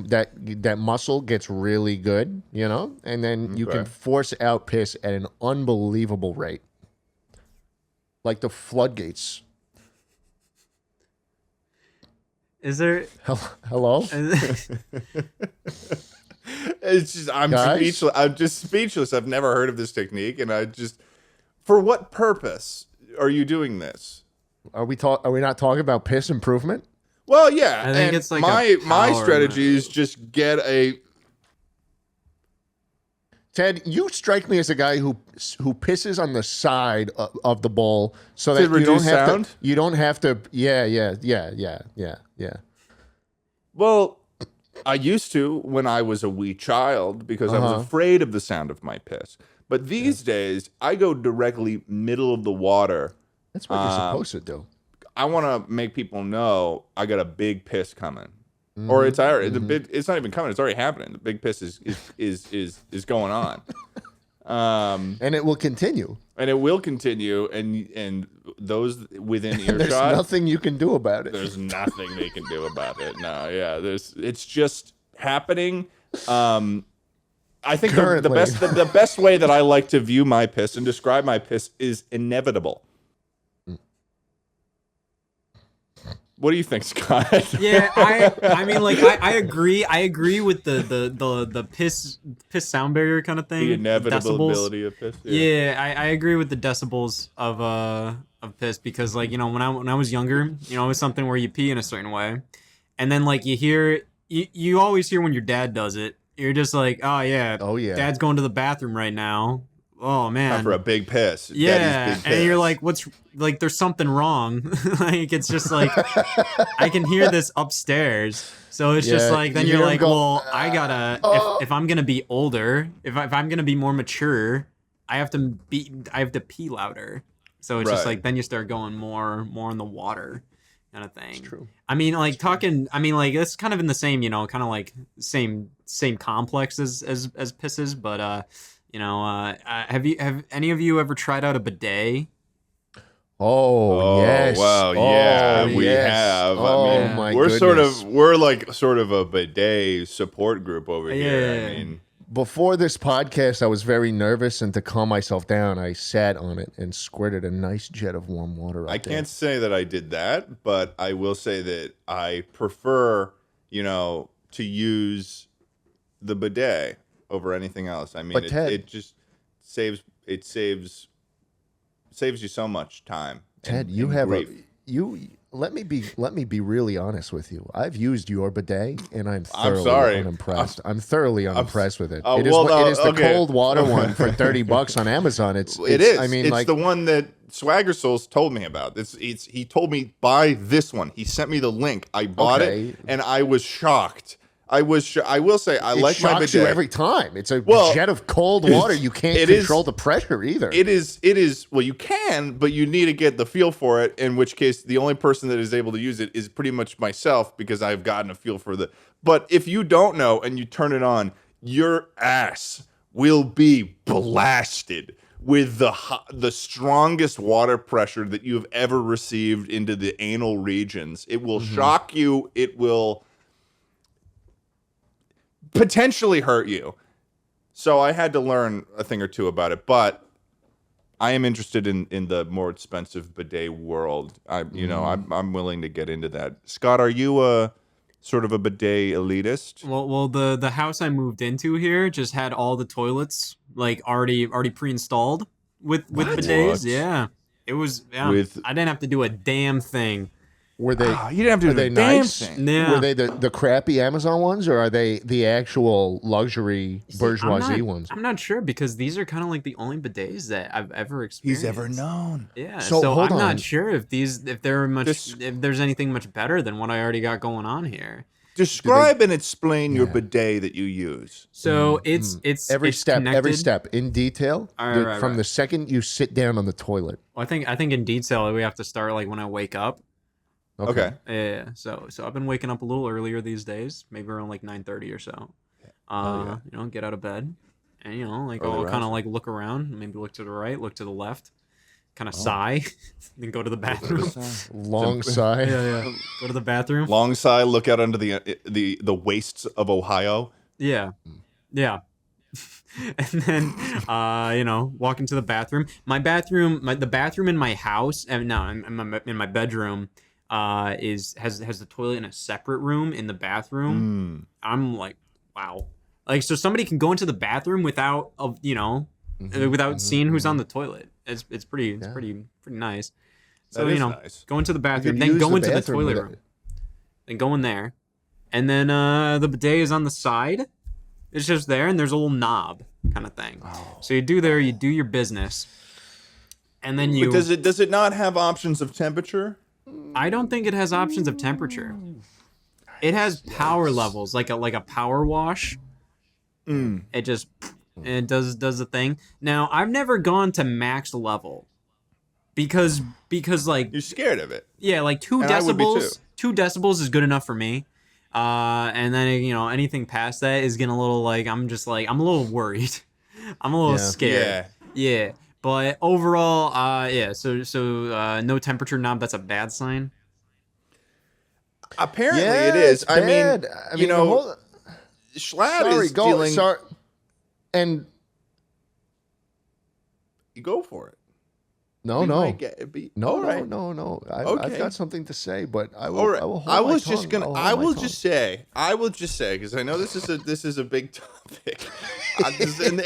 muscle gets really good, you know, and then you can Okay. force out piss at an unbelievable rate, like the floodgates. Is there? Hello? It's just I'm Guys? speechless. I'm just speechless. I've never heard of this technique, and I just for what purpose are you doing this? Are we not talking about piss improvement? Well, yeah, I think and it's like my a my power strategy is just get a Ted, you strike me as a guy who pisses on the side of the bowl so that To you don't reduce have sound? to. You don't have to. Yeah. well. I used to when I was a wee child because I was afraid of the sound of my piss. But these days, I go directly middle of the water. That's what you're supposed to do. I want to make people know I got a big piss coming, or it's already the big. It's not even coming; it's already happening. The big piss is going on, And it will continue. and it will continue. And those within There's earshot, nothing you can do about it. there's nothing they can do about it. No, yeah, it's just happening. I think the Currently. the best way that I like to view my piss and describe my piss is inevitable. What do you think, Scott? Yeah, I mean, like, I agree with the piss sound barrier kind of thing. The inevitability decibels. of piss. Yeah, I agree with the decibels of piss because, like, you know, when I was younger, you know, it was something where you pee in a certain way, and then like you always hear when your dad does it. You're just like, oh yeah, Dad's going to the bathroom right now. Oh man, Time for a big piss. yeah, Daddy's big and you're piss. like, what's like? There's something wrong. Like it's just like I can hear this upstairs. So it's just Yeah, like then you you're hear him like, go, well, I gotta if I'm gonna be older, if I'm gonna be more mature, I have to pee louder. So it's just Right. like then you start going more in the water, kind of thing. It's true. I mean, like talking. I mean, like it's kind of in the same, kind of like same complex as pisses. But have any of you ever tried out a bidet? Oh, yes. wow, yeah, Oh, we yes. have. Oh, I mean, my we're goodness. we're like sort of a bidet support group over here. Yeah. I mean, Before this podcast, I was very nervous, and to calm myself down, I sat on it and squirted a nice jet of warm water up I can't say that I did that, but I will say that I prefer, to use the bidet over anything else. I mean, But Ted- it just saves you so much time. Ted, and- you and have grief. let me be really honest with you. I've used your bidet, and I'm thoroughly sorry. unimpressed. I'm thoroughly unimpressed with it. Oh, It is well, no, it is the okay. cold water one for $30 on Amazon. It is. I mean, it's like the one that Swagger Souls told me about. He told me buy this one. He sent me the link. I bought Okay. it, and I was shocked. I will say I it like my shocks bidet. you every time. It's a Well, jet of cold water. You can't it is- control the pressure either. It is. Well, you can, but you need to get the feel for it. In which case, the only person that is able to use it is pretty much myself because I've gotten a feel for the. But if you don't know and you turn it on, your ass will be blasted with the strongest water pressure that you've ever received into the anal regions. It will shock you. It will potentially hurt you. So I had to learn a thing or two about it, but I am interested in the more expensive bidet world. I'm willing to get into that. Scott, are you a sort of a bidet elitist? Well, the house I moved into here just had all the toilets like already pre-installed with bidets. What? Yeah, it was. Yeah, With- I didn't have to do a damn thing. Were they? You didn't have to Are do they the damn nice? thing. Yeah. Were they the crappy Amazon ones, or are they the actual luxury bourgeoisie ones? I'm not sure because these are kind of like the only bidets that I've ever experienced. known. Yeah, So, so hold I'm on. not sure if there's anything much better than what I already got going on here. Describe and explain your bidet that you use. So it's Every it's step connected. in detail, Right, from right. the second you sit down on the toilet. Well, I think in detail we have to start like when I wake up. Okay. Yeah, so I've been waking up a little earlier these days, maybe around like 9:30 or so. Get out of bed, and like Early I'll kind rising. of like look around, maybe look to the right, look to the left, kind Oh. of sigh, then go to the bathroom. Long sigh. yeah. Go to the bathroom. Long side, look out under the wastes of Ohio. Yeah. And then, walk into the bathroom. My bathroom, the bathroom in my house, and no, in my bedroom, has the toilet in a separate room in the bathroom. I'm like, wow, like so somebody can go into the bathroom without seeing who's on the toilet. It's pretty nice. So That is nice. go into the bathroom, could then use go the into the bathroom toilet without- room, then go in there, and then the bidet is on the side. It's just there, and there's a little knob kind of thing. So you do your business, and then you. But does it not have options of temperature? I don't think it has options of temperature. It has power levels, like a power wash. It just does the thing. Now I've never gone to max level because like You're scared of it. yeah, like 2 And I would be decibels. too. 2 decibels is good enough for me. And then anything past that is getting a little like I'm a little worried. I'm a little Yeah. scared. Yeah. But overall, So no temperature knob. That's a bad sign. Apparently Yeah, it is. it's bad. Schlatt sorry, is go. dealing. Sorry, and You go for it. no. All No, right. no. I've Okay. got something to say, but I will. All right. I will hold I my was just tongue. gonna. I'll I hold my will tongue. just say. Because I know this is a big topic, and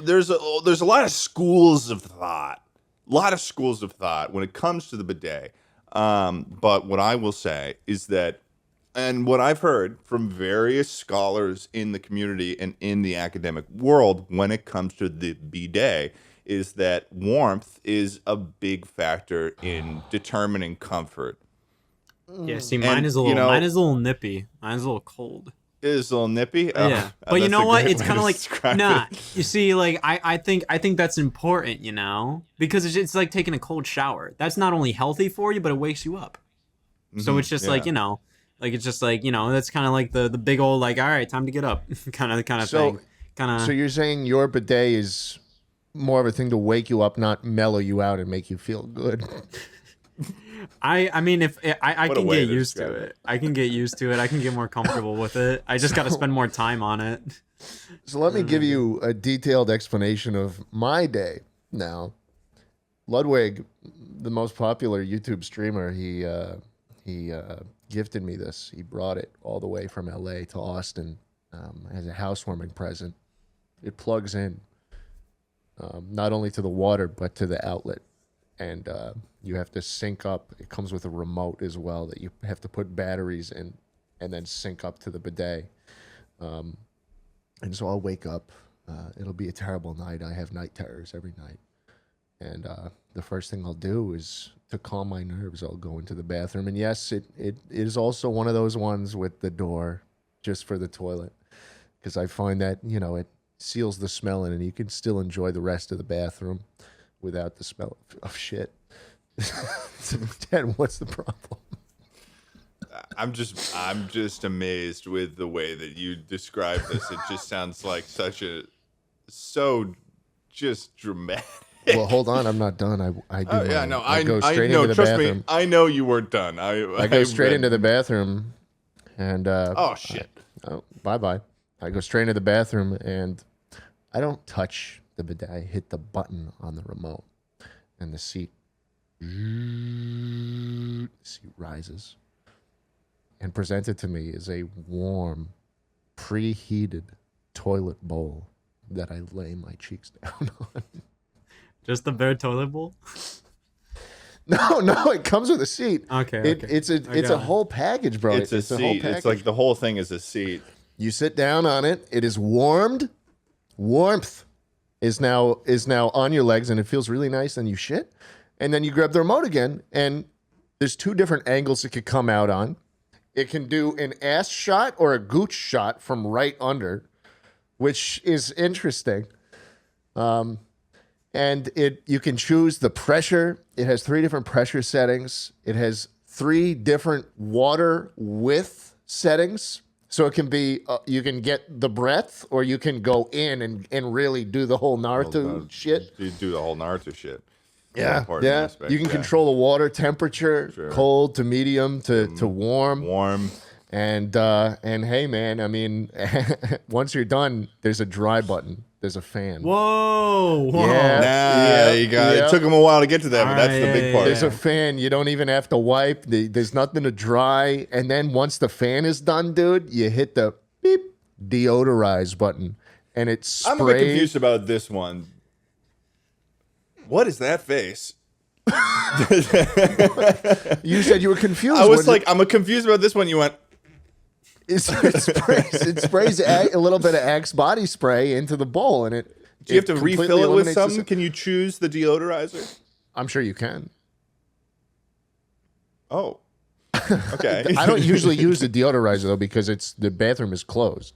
there's a lot of schools of thought. When it comes to the bidet. But what I will say is that, and what I've heard from various scholars in the community and in the academic world when it comes to the bidet, is that warmth is a big factor in determining comfort. Yeah. See, mine is a little nippy. Mine's a little cold. It is a little nippy. Oh, Yeah, but you that's know a what? great It's way kind of to like describe nah. it. You see, like I think that's important, you know, because it's like taking a cold shower. That's not only healthy for you, but it wakes you up. So it's just Yeah. like, you know, like it's just like, you know, that's kind of like the big old like, all right, time to get up, kind of So, thing. Kind so of. you're saying your bidet is more of a thing to wake you up, not mellow you out and make you feel good. I mean, if I What a can way get to used to describe it. I can get used to it. I can get more comfortable with it. I just got to spend more time on it. So let me give you a detailed explanation of my day now. Ludwig, the most popular YouTube streamer, he gifted me this. He brought it all the way from LA to Austin as a housewarming present. It plugs in not only to the water but to the outlet, and you have to sync up. It comes with a remote as well that you have to put batteries in and then sync up to the bidet. And so I'll wake up. It'll be a terrible night. I have night terrors every night. And the first thing I'll do is to calm my nerves, I'll go into the bathroom. And yes, it is also one of those ones with the door just for the toilet. Because I find that, you know, it seals the smell in and you can still enjoy the rest of the bathroom without the smell of shit. So, Ted, what's the problem? I'm just amazed with the way that you describe this. It just sounds like so just dramatic. Well, hold on, I'm not done. I do. I go I straight know. into the Trust bathroom. me, I know you weren't done. I go straight read- into the bathroom, and Oh shit! bye bye. I go straight into the bathroom, and I don't touch the bidet. I hit the button on the remote, and the seat rises, and presented to me is a warm, preheated toilet bowl that I lay my cheeks down on. Just the bare toilet bowl. No, it comes with a seat. Okay, It's a got it. whole package, bro. It's a whole seat. package. It's like the whole thing is a seat. You sit down on it. It is warmed. Warmth is now on your legs, and it feels really nice. And you shit, and then you grab the remote again, and there's two different angles it could come out on. It can do an ass shot or a gooch shot from right under, which is interesting. And you can choose the pressure. It has 3 different pressure settings. It has 3 different water width settings. So it can be, you can get the breadth, or you can go in and really do the whole Naruto shit. You do the whole Naruto shit. Yeah, Important aspect, You can yeah. control the water temperature, Sure. cold to medium to warm. Warm. And hey, man, I mean, once you're done, there's a dry button. There's a fan. Whoa. Yeah. You got it. Yep. It took them a while to get to that, but that's the big part. There's a fan. You don't even have to wipe. There's nothing to dry. And then once the fan is done, dude, you hit the beep deodorize button, and it sprays. I'm a bit confused about this one. What is that face? You said you were confused. I was What like, I'm confused about this one. You went, it sprays a little bit of Axe body spray into the bowl, and it. do you have to completely refill it with eliminates something? the- Can you choose the deodorizer? I'm sure you can. Oh. Okay. I don't usually use the deodorizer though, because the bathroom is closed,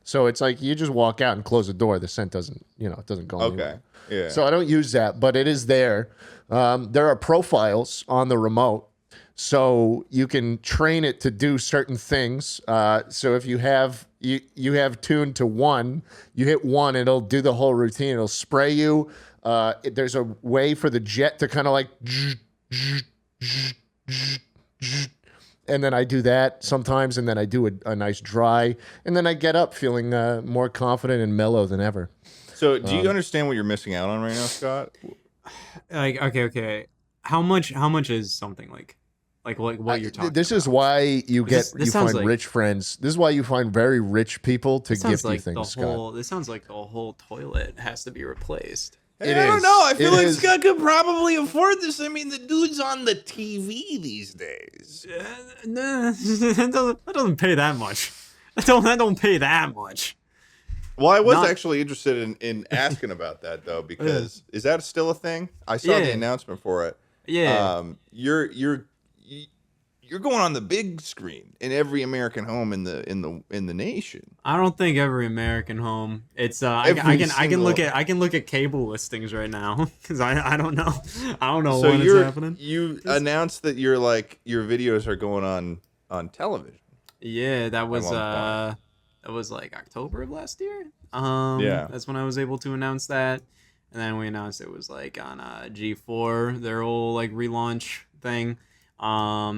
so it's like you just walk out and close the door. The scent doesn't go. Anywhere. Okay. Yeah. So I don't use that, but it is there. There are profiles on the remote, so you can train it to do certain things. So if you have tuned to 1, you hit 1, it'll do the whole routine. It'll spray you. There's a way for the jet to kind of like, and then I do that sometimes, and then I do a nice dry, and then I get up feeling more confident and mellow than ever. So do you understand what you're missing out on right now, Scott? Like okay. How much is something like what you're talking This about? is why you This you sounds find like- rich friends. This is why you find very rich people to This sounds gift you like things, Scott. This sounds like the whole toilet has to be replaced. It I don't is. know. I feel It like is. Scott could probably afford this. I mean, the dude's on the TV these days. Nah, that doesn't pay that much. That don't pay that much. Well, I was Not- actually interested in asking about that though, because is that still a thing? I saw the Yeah. announcement for it. Yeah. Your You're going on the big screen in every American home in the nation. I don't think every American home. It's I can look at cable listings right now because I don't know. I don't know when it's happening. You announced that your videos are going on television. Yeah, that was like October of last year. Yeah, that's when I was able to announce that, and then we announced it was like on G4, their whole like relaunch thing. I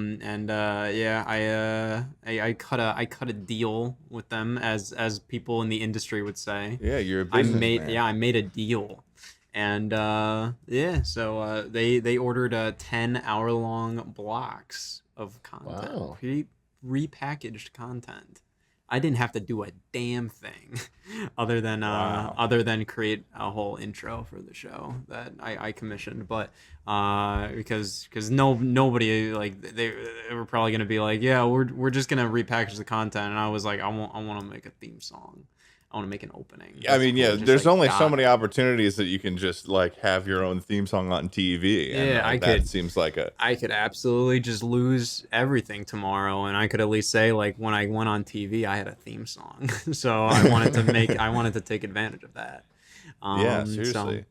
cut a deal with them, as people in the industry would say. Yeah, you're a businessman. I made a deal. And so they ordered 10-hour-long blocks of content. Wow. Repackaged content. I didn't have to do a damn thing other than create a whole intro for the show that I commissioned. But because nobody, like, they were probably gonna be like, yeah, we're just gonna repackage the content, and I was like, I want to make a theme song. I want to make an opening. I mean, yeah, there's only so many opportunities that you can just like have your own theme song on TV. And, that seems like I could absolutely just lose everything tomorrow, and I could at least say, like, when I went on TV, I had a theme song. So I wanted to take advantage of that. Yeah, seriously.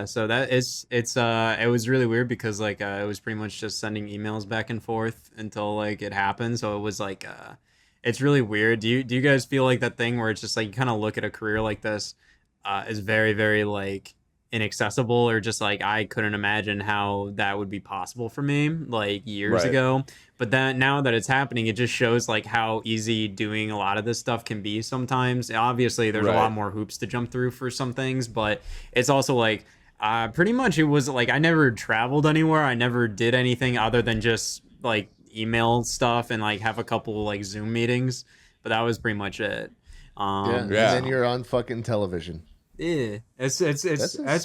So that it was really weird because like it was pretty much just sending emails back and forth until like it happened. So it was like it's really weird. Do you guys feel like that thing where it's just like you kind of look at a career like this is very, very like inaccessible, or just like I couldn't imagine how that would be possible for me like years ago. But then now that it's happening, it just shows like how easy doing a lot of this stuff can be sometimes. Obviously, there's a lot more hoops to jump through for some things, but it's also like pretty much it was like I never traveled anywhere. I never did anything other than just like email stuff and like have a couple like Zoom meetings, but that was pretty much it. And then you're on fucking television. Yeah, it's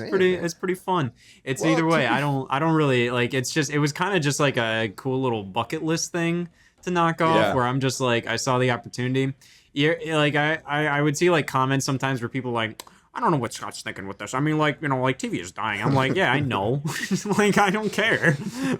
pretty fun. It's either way. I don't really like. It's just it was kind of just like a cool little bucket list thing to knock off. Where I'm just like I saw the opportunity. Yeah, like I would see like comments sometimes where people like, I don't know what Scott's thinking with this. I mean, like, like TV is dying. I'm like, yeah, I know. Like, I don't care.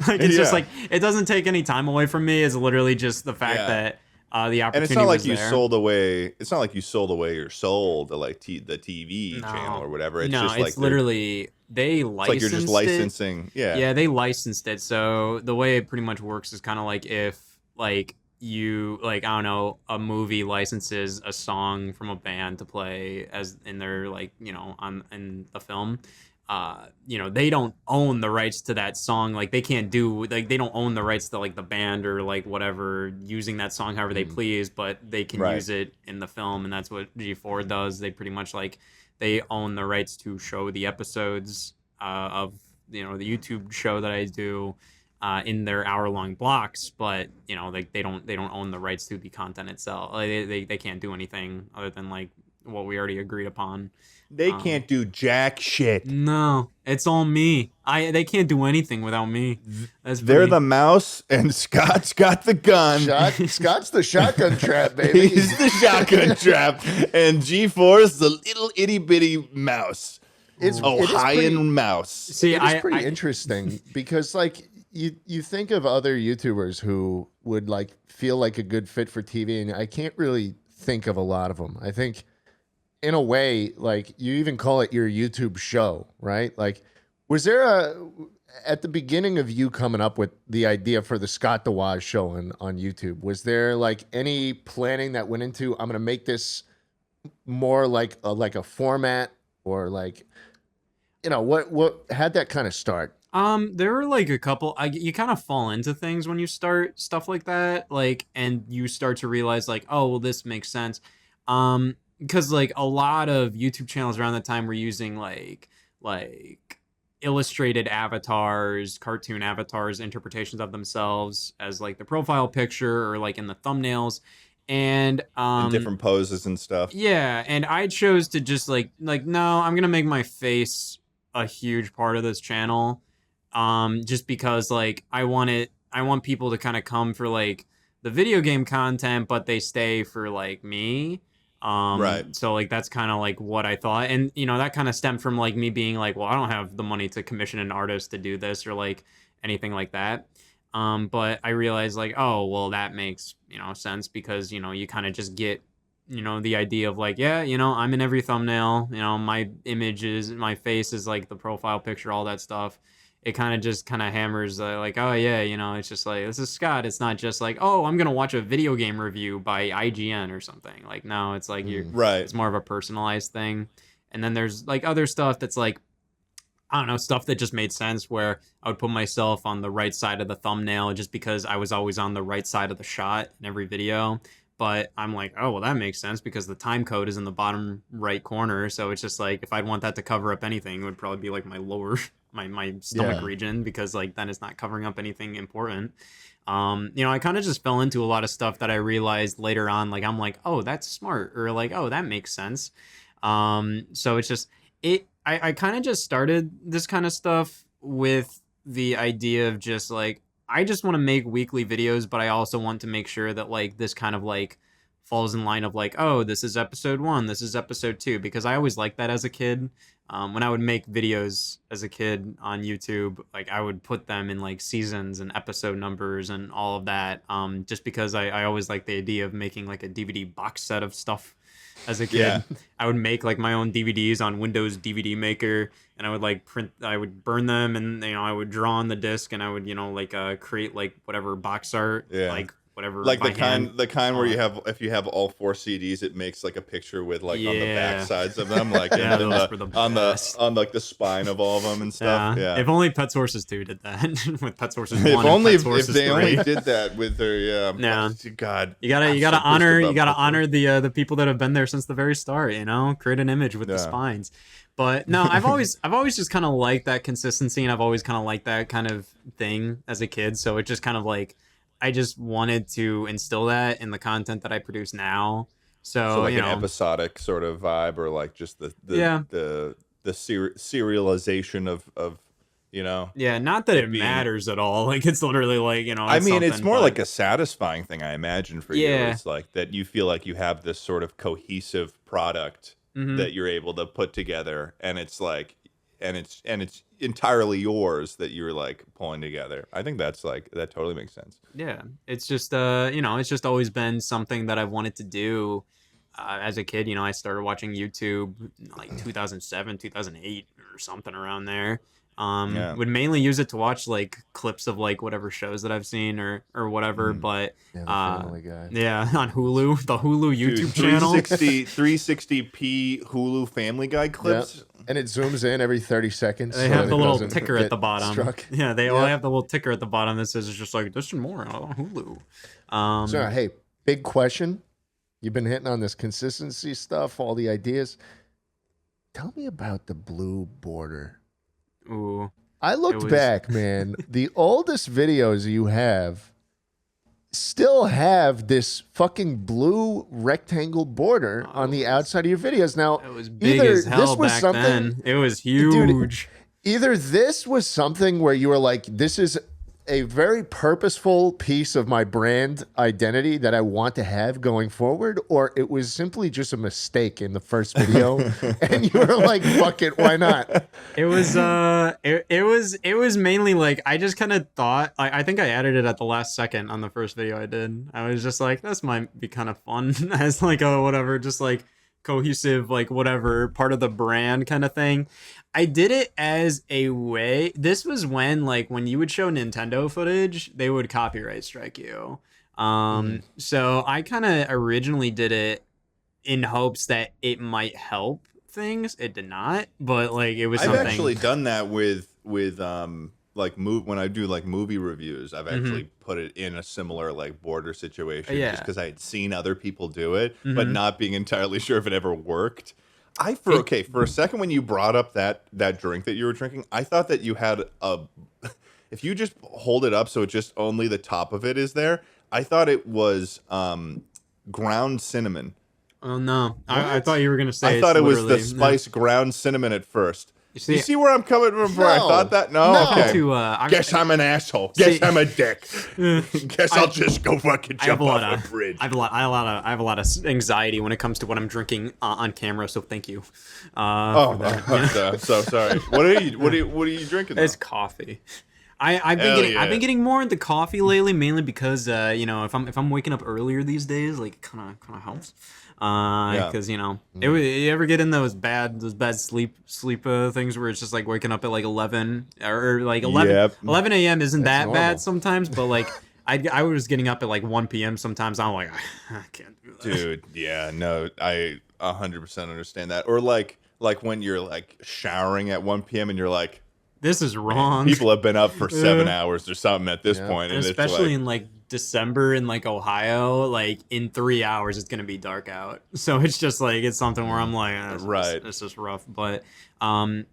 Like, it's just like, it doesn't take any time away from me. It's literally just the fact that the opportunity. And it's not like you there. sold away. It's not like you sold away your soul to like the TV channel or whatever. It's just like literally they licensed. Like you're just licensing. Yeah, they licensed it. So the way it pretty much works is kind of like if like you like I don't know, a movie licenses a song from a band to play as in their like in the film. They don't own the rights to that song. Like they can't do like they don't own the rights to like the band or like whatever using that song however they please, but they can use it in the film, and that's what G4 does. They pretty much like they own the rights to show the episodes of the YouTube show that I do in their hour-long blocks, but like they don't own the rights to the content itself. Like, they can't do anything other than like what we already agreed upon. They can't do jack shit. No, it's all me. They can't do anything without me. They're the mouse, and Scott's got the gun. Scott's the shotgun trap, baby. He's the shotgun trap, and G4's the little itty bitty mouse. It's Ohioan mouse. See, it's pretty interesting because like you think of other YouTubers who would like feel like a good fit for TV, and I can't really think of a lot of them. I think, in a way, like you even call it your YouTube show, right? Like, was there at the beginning of you coming up with the idea for the Scott The Woz show on YouTube, was there like any planning that went into, I'm going to make this more like a format, or like, what had that kind of start? There were like a couple, you kind of fall into things when you start stuff like that, like, and you start to realize like, oh, well, this makes sense. Because like a lot of YouTube channels around that time were using like illustrated avatars, cartoon avatars, interpretations of themselves as like the profile picture or like in the thumbnails, and in different poses and stuff. Yeah, and I chose to just like no, I'm gonna make my face a huge part of this channel, just because like I want people to kind of come for like the video game content, but they stay for like me. So like that's kind of like what I thought, and that kind of stemmed from like me being like, well, I don't have the money to commission an artist to do this or like anything like that. But I realized like, oh, well, that makes, sense because, you kind of just get, the idea of like, yeah, I'm in every thumbnail, my my face is like the profile picture, all that stuff. It kind of hammers like, oh yeah, it's just like, this is Scott. It's not just like, oh, I'm going to watch a video game review by IGN or something. Like, no, it's like Right. it's more of a personalized thing. And then there's like other stuff that's like, I don't know, stuff that just made sense where I would put myself on the right side of the thumbnail just because I was always on the right side of the shot in every video. But I'm like, oh, well, that makes sense because the time code is in the bottom right corner. So it's just like, if I'd want that to cover up anything, it would probably be like my lower, my stomach region, because like then it's not covering up anything important. I kind of just fell into a lot of stuff that I realized later on. Like, I'm like, oh, that's smart. Or like, oh, that makes sense. So it's just, I kind of just started this kind of stuff with the idea of just like, I just want to make weekly videos, but I also want to make sure that like this kind of like falls in line of like, oh, this is episode 1, this is episode 2, because I always liked that as a kid. When I would make videos as a kid on YouTube, like I would put them in like seasons and episode numbers and all of that, just because I always liked the idea of making like a DVD box set of stuff. As a kid, yeah. I would make like my own DVDs on Windows DVD Maker, and I would like I would burn them, and I would draw on the disc, and I would like create like whatever box art, like whatever, like the kind where you have, if you have all 4 CDs, it makes like a picture with like on the back sides of them, like on like the spine of all of them and stuff. Yeah. If only Pet Sources 2 did that with Pet Sources 1. If they only did that with their God. You gotta honor the people that have been there since the very start. Create an image with the spines. But no, I've always just kind of liked that consistency, and I've always kind of liked that kind of thing as a kid. So it just kind of like, I just wanted to instill that in the content that I produce now. So like an episodic sort of vibe, or like just the serialization of Yeah, not that it matters at all. Like it's literally like, I mean, it's more like a satisfying thing, I imagine, for you. It's like that you feel like you have this sort of cohesive product that you're able to put together, and it's like, and it's entirely yours that you're like pulling together. I think that's like, that totally makes sense. Yeah, it's just it's just always been something that I've wanted to do as a kid. I started watching YouTube like 2007, 2008 or something around there. Would mainly use it to watch like clips of like whatever shows that I've seen or whatever, but Family Guy. On Hulu, the Hulu YouTube channel, 360p Hulu Family Guy clips. Yep. And it zooms in every 30 seconds. They have the little ticker at the bottom. Struck. Yeah, they all have the little ticker at the bottom that says it's just like, this and more on Hulu. So, hey, big question. You've been hitting on this consistency stuff, all the ideas. Tell me about the blue border. Ooh. I looked back, man. The oldest videos you have still have this fucking blue rectangle border on the outside of your videos. Now, it was big as hell back then. It was huge. Dude, either this was something where you were like, this is a very purposeful piece of my brand identity that I want to have going forward, or it was simply just a mistake in the first video and you were like, fuck it, why not? It was it was mainly like, I just kind of thought, I think I added it at the last second on the first video I did. I was just like, this might be kind of fun as like a whatever, just like cohesive, like whatever, part of the brand kind of thing. I did it as a way. This was when you would show Nintendo footage, they would copyright strike you. So I kind of originally did it in hopes that it might help things. It did not, but like it was something. I've actually done that with when I do like movie reviews, I've actually put it in a similar like border situation, just because I had seen other people do it, but not being entirely sure if it ever worked. For a second when you brought up that drink that you were drinking, I thought that you had if you just hold it up so it just only the top of it is there, I thought it was ground cinnamon. Oh no, I thought you were gonna say. I thought it was the spice ground cinnon at first. You see where I'm coming from? I thought that. No. Okay. Guess I'm an asshole. Guess I'm a dick. Guess I'll just go fucking jump off a bridge. I have a lot of anxiety when it comes to what I'm drinking on camera. So thank you. So sorry. What are you drinking? It's coffee. I've been Hell getting yeah. I've been getting more into coffee lately, mainly because you know, if I'm waking up earlier these days, like it kind of helps. Because you know, you ever get in those bad sleep things where it's just like waking up at like 11 or like 11 Yep. 11 a.m. isn't That's that normal. bad sometimes, but like I was getting up at like 1 p.m. sometimes. I'm like I can't do that. Dude, yeah, no, I 100% understand that. Or like when you're like showering at 1 p.m. and you're like, This is wrong. people have been up for 7 Yeah. hours or something at this Yeah. point, and Especially it's in like December in like Ohio, like in 3 hours it's gonna be dark out. So it's just like it's something where I'm like, Right. it's just rough. But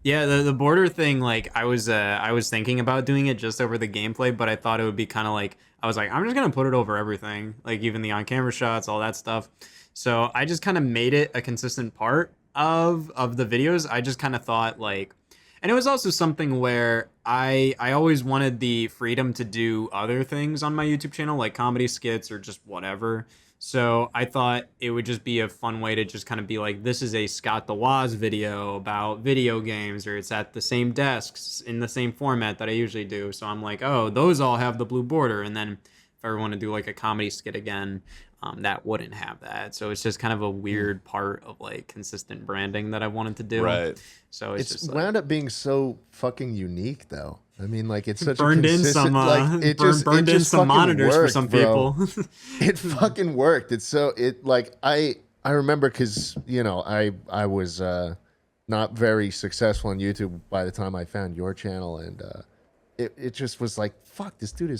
yeah, the border thing, like I was thinking about doing it just over the gameplay, but I thought it would be kind of like I was like, I'm just gonna put it over everything, like even the on-camera shots, all that stuff. So I just kind of made it a consistent part of the videos. I just kind of thought like. And it was also something where I always wanted the freedom to do other things on my YouTube channel, like comedy skits or just whatever. So I thought it would just be a fun way to just kind of be like, this is a Scott The Woz video about video games, or it's at the same desks in the same format that I usually do. So I'm like, oh, those all have the blue border. And then if I ever want to do like a comedy skit again, that wouldn't have that. So it's just kind of a weird part of like consistent branding that I wanted to do. right. So It's just like, wound up being so fucking unique, though. I mean, like it's such burned a in consistent, some like it burned in some fucking monitors for worked, some bro. people. It fucking worked. It's so it like I remember because you know I was not very successful on YouTube by the time I found your channel, and it just was like, fuck, this dude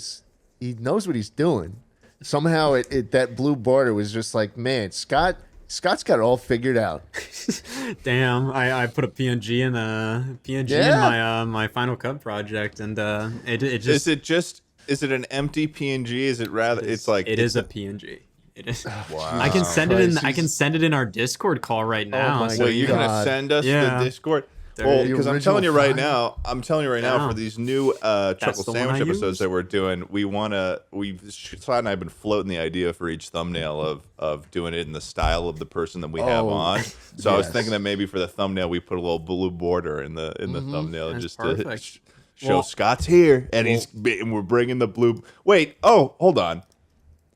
he knows what he's doing. Somehow it that blue border was just like, man, Scott's got it all figured out. Damn, I put a PNG in in Yeah. my Final Cut project, and it just Is it an empty PNG? Is it rather? It's like it is a PNG. It is. Wow. I can send it in. Christ, I can send it in our Discord call right now. my so Wait, you're gonna God. send us Yeah. the Discord? There Well, it is. because I'm original telling you right file? now, Yeah. for these new Chuckle the one Sandwich I episodes use. that we're doing, Scott and I have been floating the idea for each thumbnail of doing it in the style of the person that we have Oh, on. So I was yes. thinking that maybe for the thumbnail we put a little blue border in the thumbnail That's just perfect. to show Well- Scott's here and and we're bringing the blue. Wait, oh, hold on,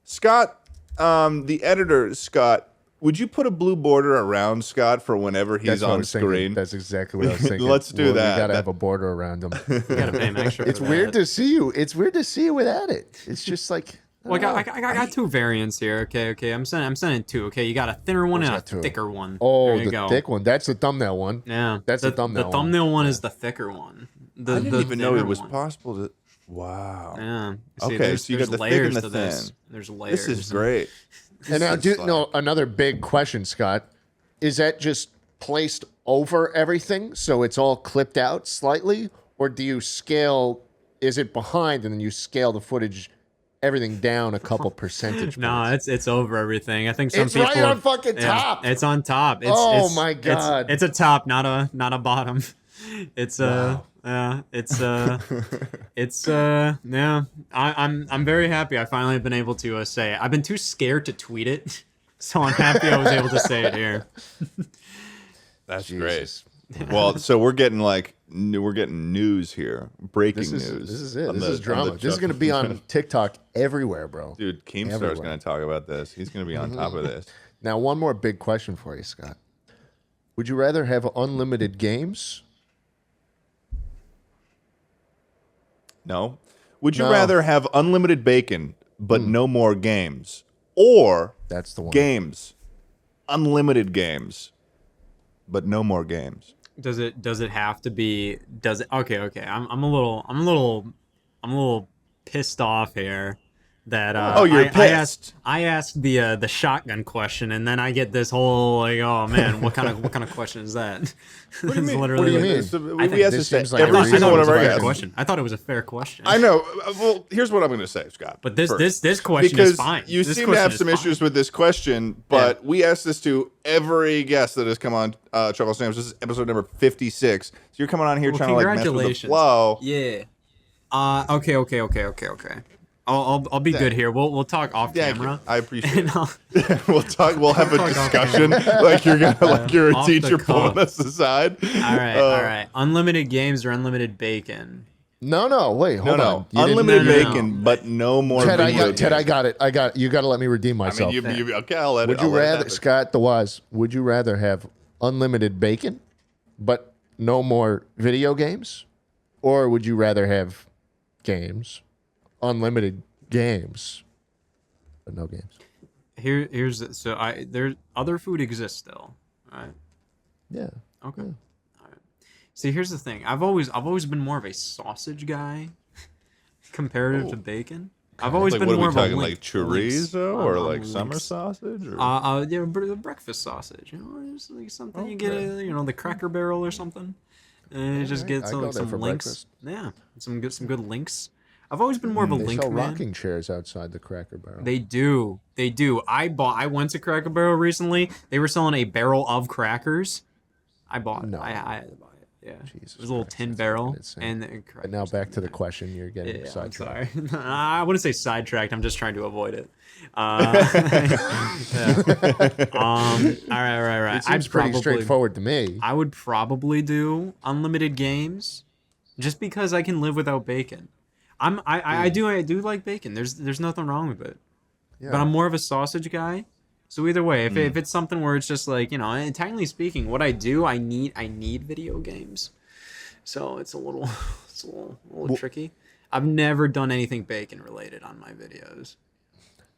Scott, the editor, Scott. Would you put a blue border around Scott for whenever he's That's what I on was thinking. screen? That's exactly what I was thinking. Let's do that. You gotta That- have a border around him. You gotta pay him extra. It's for weird that. to see you. It's weird to see you without it. It's just like. Well, I got two variants here. Okay. I'm sending two. Okay, you got a thinner one and a that two? thicker one. Oh, there you the go. thick one. That's the thumbnail one. Yeah, That's the thumbnail The one. thumbnail one is the thicker one. I didn't even know thinner it was one. possible to. Wow. Yeah. Okay, there's, so you got there's the thick and layers the to this. thin. There's layers. This is great. And now, This is another big question, Scott. Is that just placed over everything so it's all clipped out slightly, or do you scale? Is it behind and then you scale the footage, everything down a couple percentage points? No, it's over everything. I think some It's people. right on fucking Yeah, top. it's on top. Oh my God. It's a top, not a bottom. It's yeah. It's yeah. I'm very happy. I finally have been able to say it. I've been too scared to tweet it, so I'm happy I was able to say it here. That's Jesus. great. Well, so we're getting news here, breaking This is news. this is it. on This the- is on drama. the This is Chuck- going to be on TikTok everywhere, bro. Dude, Keemstar's Everywhere. going to talk about this. He's going to be on top of this. Now, one more big question for you, Scott. Would you rather have unlimited games? No. Would you No. rather have unlimited bacon but no more games, or That's the one. games, unlimited games, but no more games? Does it have to be? Does it? Okay. I'm a little pissed off here. That Oh, you're I pissed. asked the shotgun question, and then I get this whole like, oh man, what kind of question is that? What do you mean? What do you mean? I We think ask this this seems to like a every I single thought one it of was our a fair guests. question. I thought it was a fair question. I know. Well, here's what I'm going to say, Scott. But this first. this question because is fine. you This seem to question have is some fine. issues with this question, but we ask this to every guest that has come on Chuckle Sandwich. This is episode number 56. So you're coming on here Well, trying to like mess with the congratulations. flow. Yeah. Okay. I'll be good here. We'll talk off Thank you. camera. I appreciate And it. I'll- We'll talk. We'll have a Talk off discussion like you're a off the teacher pulling cuff. us aside. all right. Unlimited games or unlimited bacon? No, wait, hold on. You didn't- Unlimited No. bacon, but no more Ted, video I games. got it. You got to let me redeem I myself. mean, okay, I'll let Would it. you I'll let it rather, happen. Scott The Woz, would you rather have unlimited bacon, but no more video games? Or would you rather have unlimited games, but no games? There's other food exists still, right? Yeah. Okay. Yeah. All right. See, here's the thing. I've always been more of a sausage guy comparative to bacon. I've always Like, been what are more we of talking, a like chorizo or like summer sausage? Or? Yeah, breakfast sausage. You know, it's like something you get, the Cracker Barrel or something, and you just Alright, get I go there some for links. breakfast. Yeah, some good links. I've always been more of a They link sell man. rocking chairs outside the Cracker Barrel. They do. I went to Cracker Barrel recently. They were selling a barrel of crackers. I bought it. No. I had to buy it. Yeah. Jesus It was a little Christ, tin that's barrel. fucking insane. And But now back to the question. You're getting Yeah, I'm sidetracked. sorry. I wouldn't say sidetracked. I'm just trying to avoid it. Yeah. All right. It seems pretty straightforward to me. I would probably do unlimited games, just because I can live without bacon. I do like bacon. There's nothing wrong with it. Yeah. But I'm more of a sausage guy. So either way, if it's something where it's just like, and technically speaking, what I do, I need video games. So it's a little tricky. I've never done anything bacon related on my videos.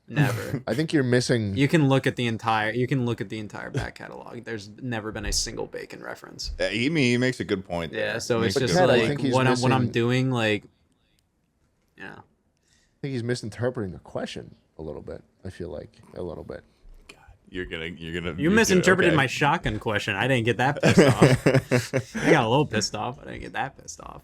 Never. I think you're missing. You can look at the entire back catalog. There's never been a single bacon reference. He makes a good point. Yeah, there. so it's But just Ted, I like think he's what I'm missing- doing, like, yeah. I think he's misinterpreting the question a little bit. I feel like a little bit. You're gonna. You misinterpreted okay. my shotgun question. I didn't get that pissed off. I got a little pissed off. I didn't get that pissed off.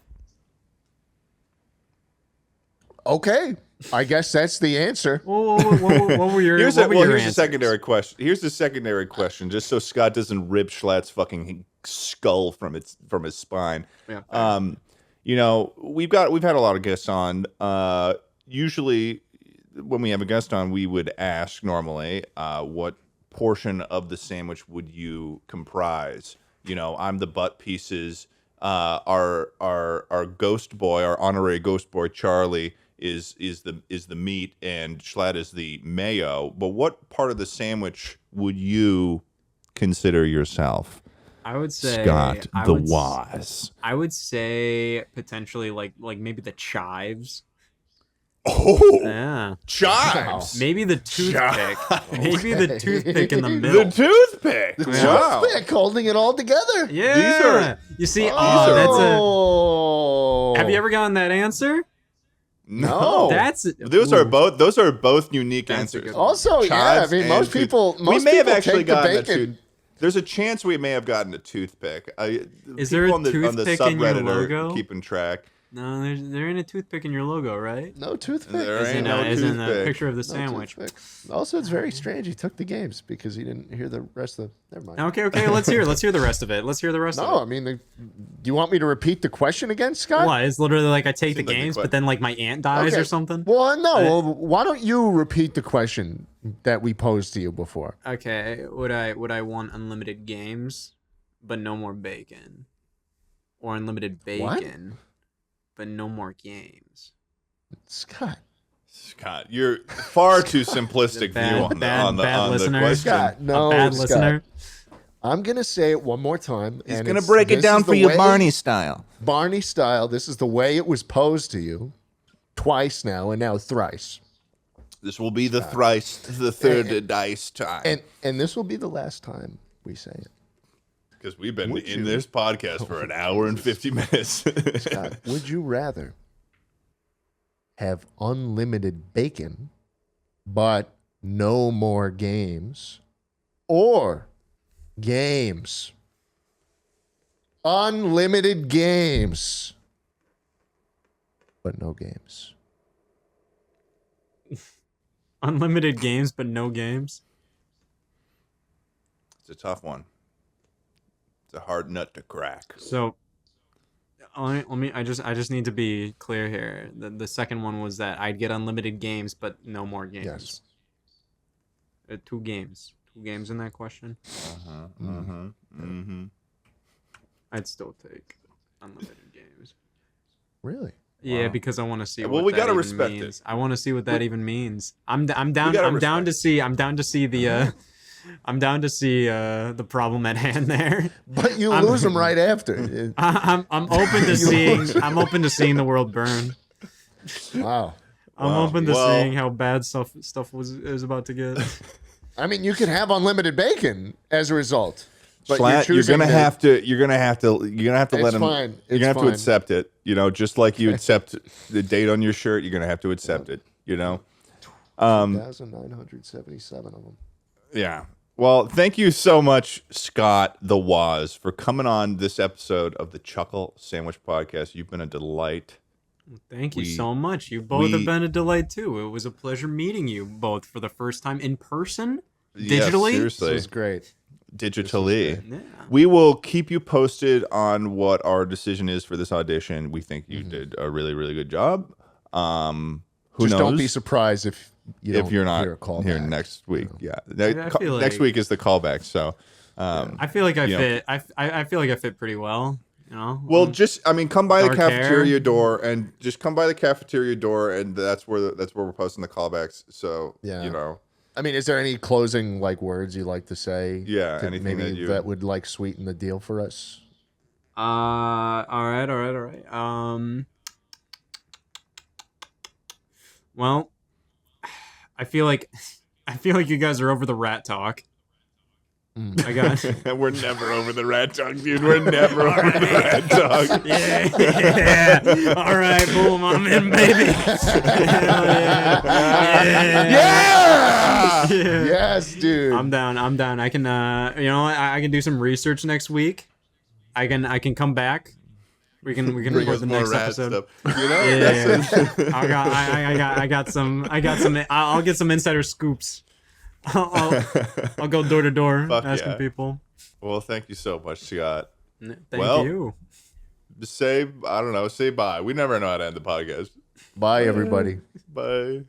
Okay, I guess that's the answer. What were your Here's what were your the answers? secondary question. Here's the secondary question, just so Scott doesn't rip Schlatt's fucking skull from his spine. Yeah. We've had a lot of guests on. Usually, when we have a guest on, we would ask normally, what portion of the sandwich would you comprise? I'm the butt pieces. Our ghost boy, our honorary ghost boy Charlie is the meat, and Schlatt is the mayo. But what part of the sandwich would you consider yourself? I would say Scott the Woz. I would say potentially like maybe the chives. Oh, Yeah. chives. Maybe the toothpick. Maybe the toothpick in the The middle. toothpick. Wow. Toothpick holding it all together. Yeah. These are- You see, Oh, have you ever gotten that answer? No, those are both unique That's a answers. good one. Also, yeah, I Chives mean, and most people we may have people actually take the gotten a bacon. There's a chance we may have gotten a toothpick. Is there a on the toothpick in your subreddit logo? are keeping track. No, there ain't a toothpick in your logo, right? No toothpick. There Is ain't in, no is in the toothpick. picture of the No sandwich. toothpick. Also, it's very strange. He took the games because he didn't hear the rest of the. Never mind. Okay. Let's hear the rest of it. Let's hear the rest No, of I it. mean, do you want me to repeat the question again, Scott? What? It's literally like I take the Seems like the games, que- but then like my aunt dies Okay. or something. Well, no. Well, why don't you repeat the question that we posed to you before? Okay, would I want unlimited games, but no more bacon, or unlimited What? bacon, but no more games? Scott. Scott, you're far too simplistic view on the listener. question. Scott, no, A bad Scott. listener. I'm gonna say it one more time. He's and gonna it's- break it this down is for the you, way- Barney style. Barney style. This is the way it was posed to you, twice now, and now thrice. This will be the third dice time. And this will be the last time we say it. Because we've been Would in you- this podcast for an hour and 50 minutes. Scott, would you rather have unlimited bacon, but no more games, or games? Unlimited games, but no games. Unlimited games, but no games. It's a tough one. It's a hard nut to crack. So, let me. I just need to be clear here. The second one was that I'd get unlimited games, but no more games. Yes. Two games in that question. I'd still take unlimited games. Really? Yeah, Wow. because I want to see. Well, what we that gotta even respect means. it. I want to see what that even means. I'm down. gotta I'm down to respect see. I'm down to see the. I'm down to see the problem at hand there. But you I'm- lose them right after. I'm open to seeing. I'm open to seeing the world burn. Wow. I'm Wow. open to Well- seeing how bad stuff is about to get. I mean, you could have unlimited bacon as a result. But Schlatt, you're choosing gonna to- have to let It's him. fine. You're It's gonna have to fine. accept it. You know, just like you accept the date on your shirt, you're gonna have to accept it. You know. 1,977 of them. Yeah. Well, thank you so much, Scott The Woz, for coming on this episode of the Chuckle Sandwich Podcast. You've been a delight. Thank you We- so much. You both have we- been a delight too. It was a pleasure meeting you both for the first time in person, Yeah, digitally. This seriously, was great. digitally. Yeah. We will keep you posted on what our decision is for this audition. We think you did a really, really good job. Who Just knows? don't be surprised if You're not hear a call here back. next week. Yeah, I feel next like- week is the callback. So, I feel like I you know. fit. I feel like I fit pretty well. You know. well, come by the Dark cafeteria hair. door and just come by the cafeteria door, and that's where we're posting the callbacks. So, Yeah. you know, I mean, is there any closing words you like to say? Yeah, to anything maybe that you- would sweeten the deal for us. All right. Well, I feel like you guys are over the rat talk. I got. we're never over the rat talk, dude. We're never over the rat talk. Yeah. All right, boom, I'm in, baby. Hell yeah. Yeah! Yeah. Yes, dude. I'm down. I can, I can do some research next week. I can come back. We can Bring record us the more next rat episode. stuff. You know, Yeah. I got some. I'll get some insider scoops. I'll go door to door Fuck asking yeah. people. Well, thank you so much, Scott. Thank Well, you. Say bye. We never know how to end the podcast. Bye, everybody. Bye.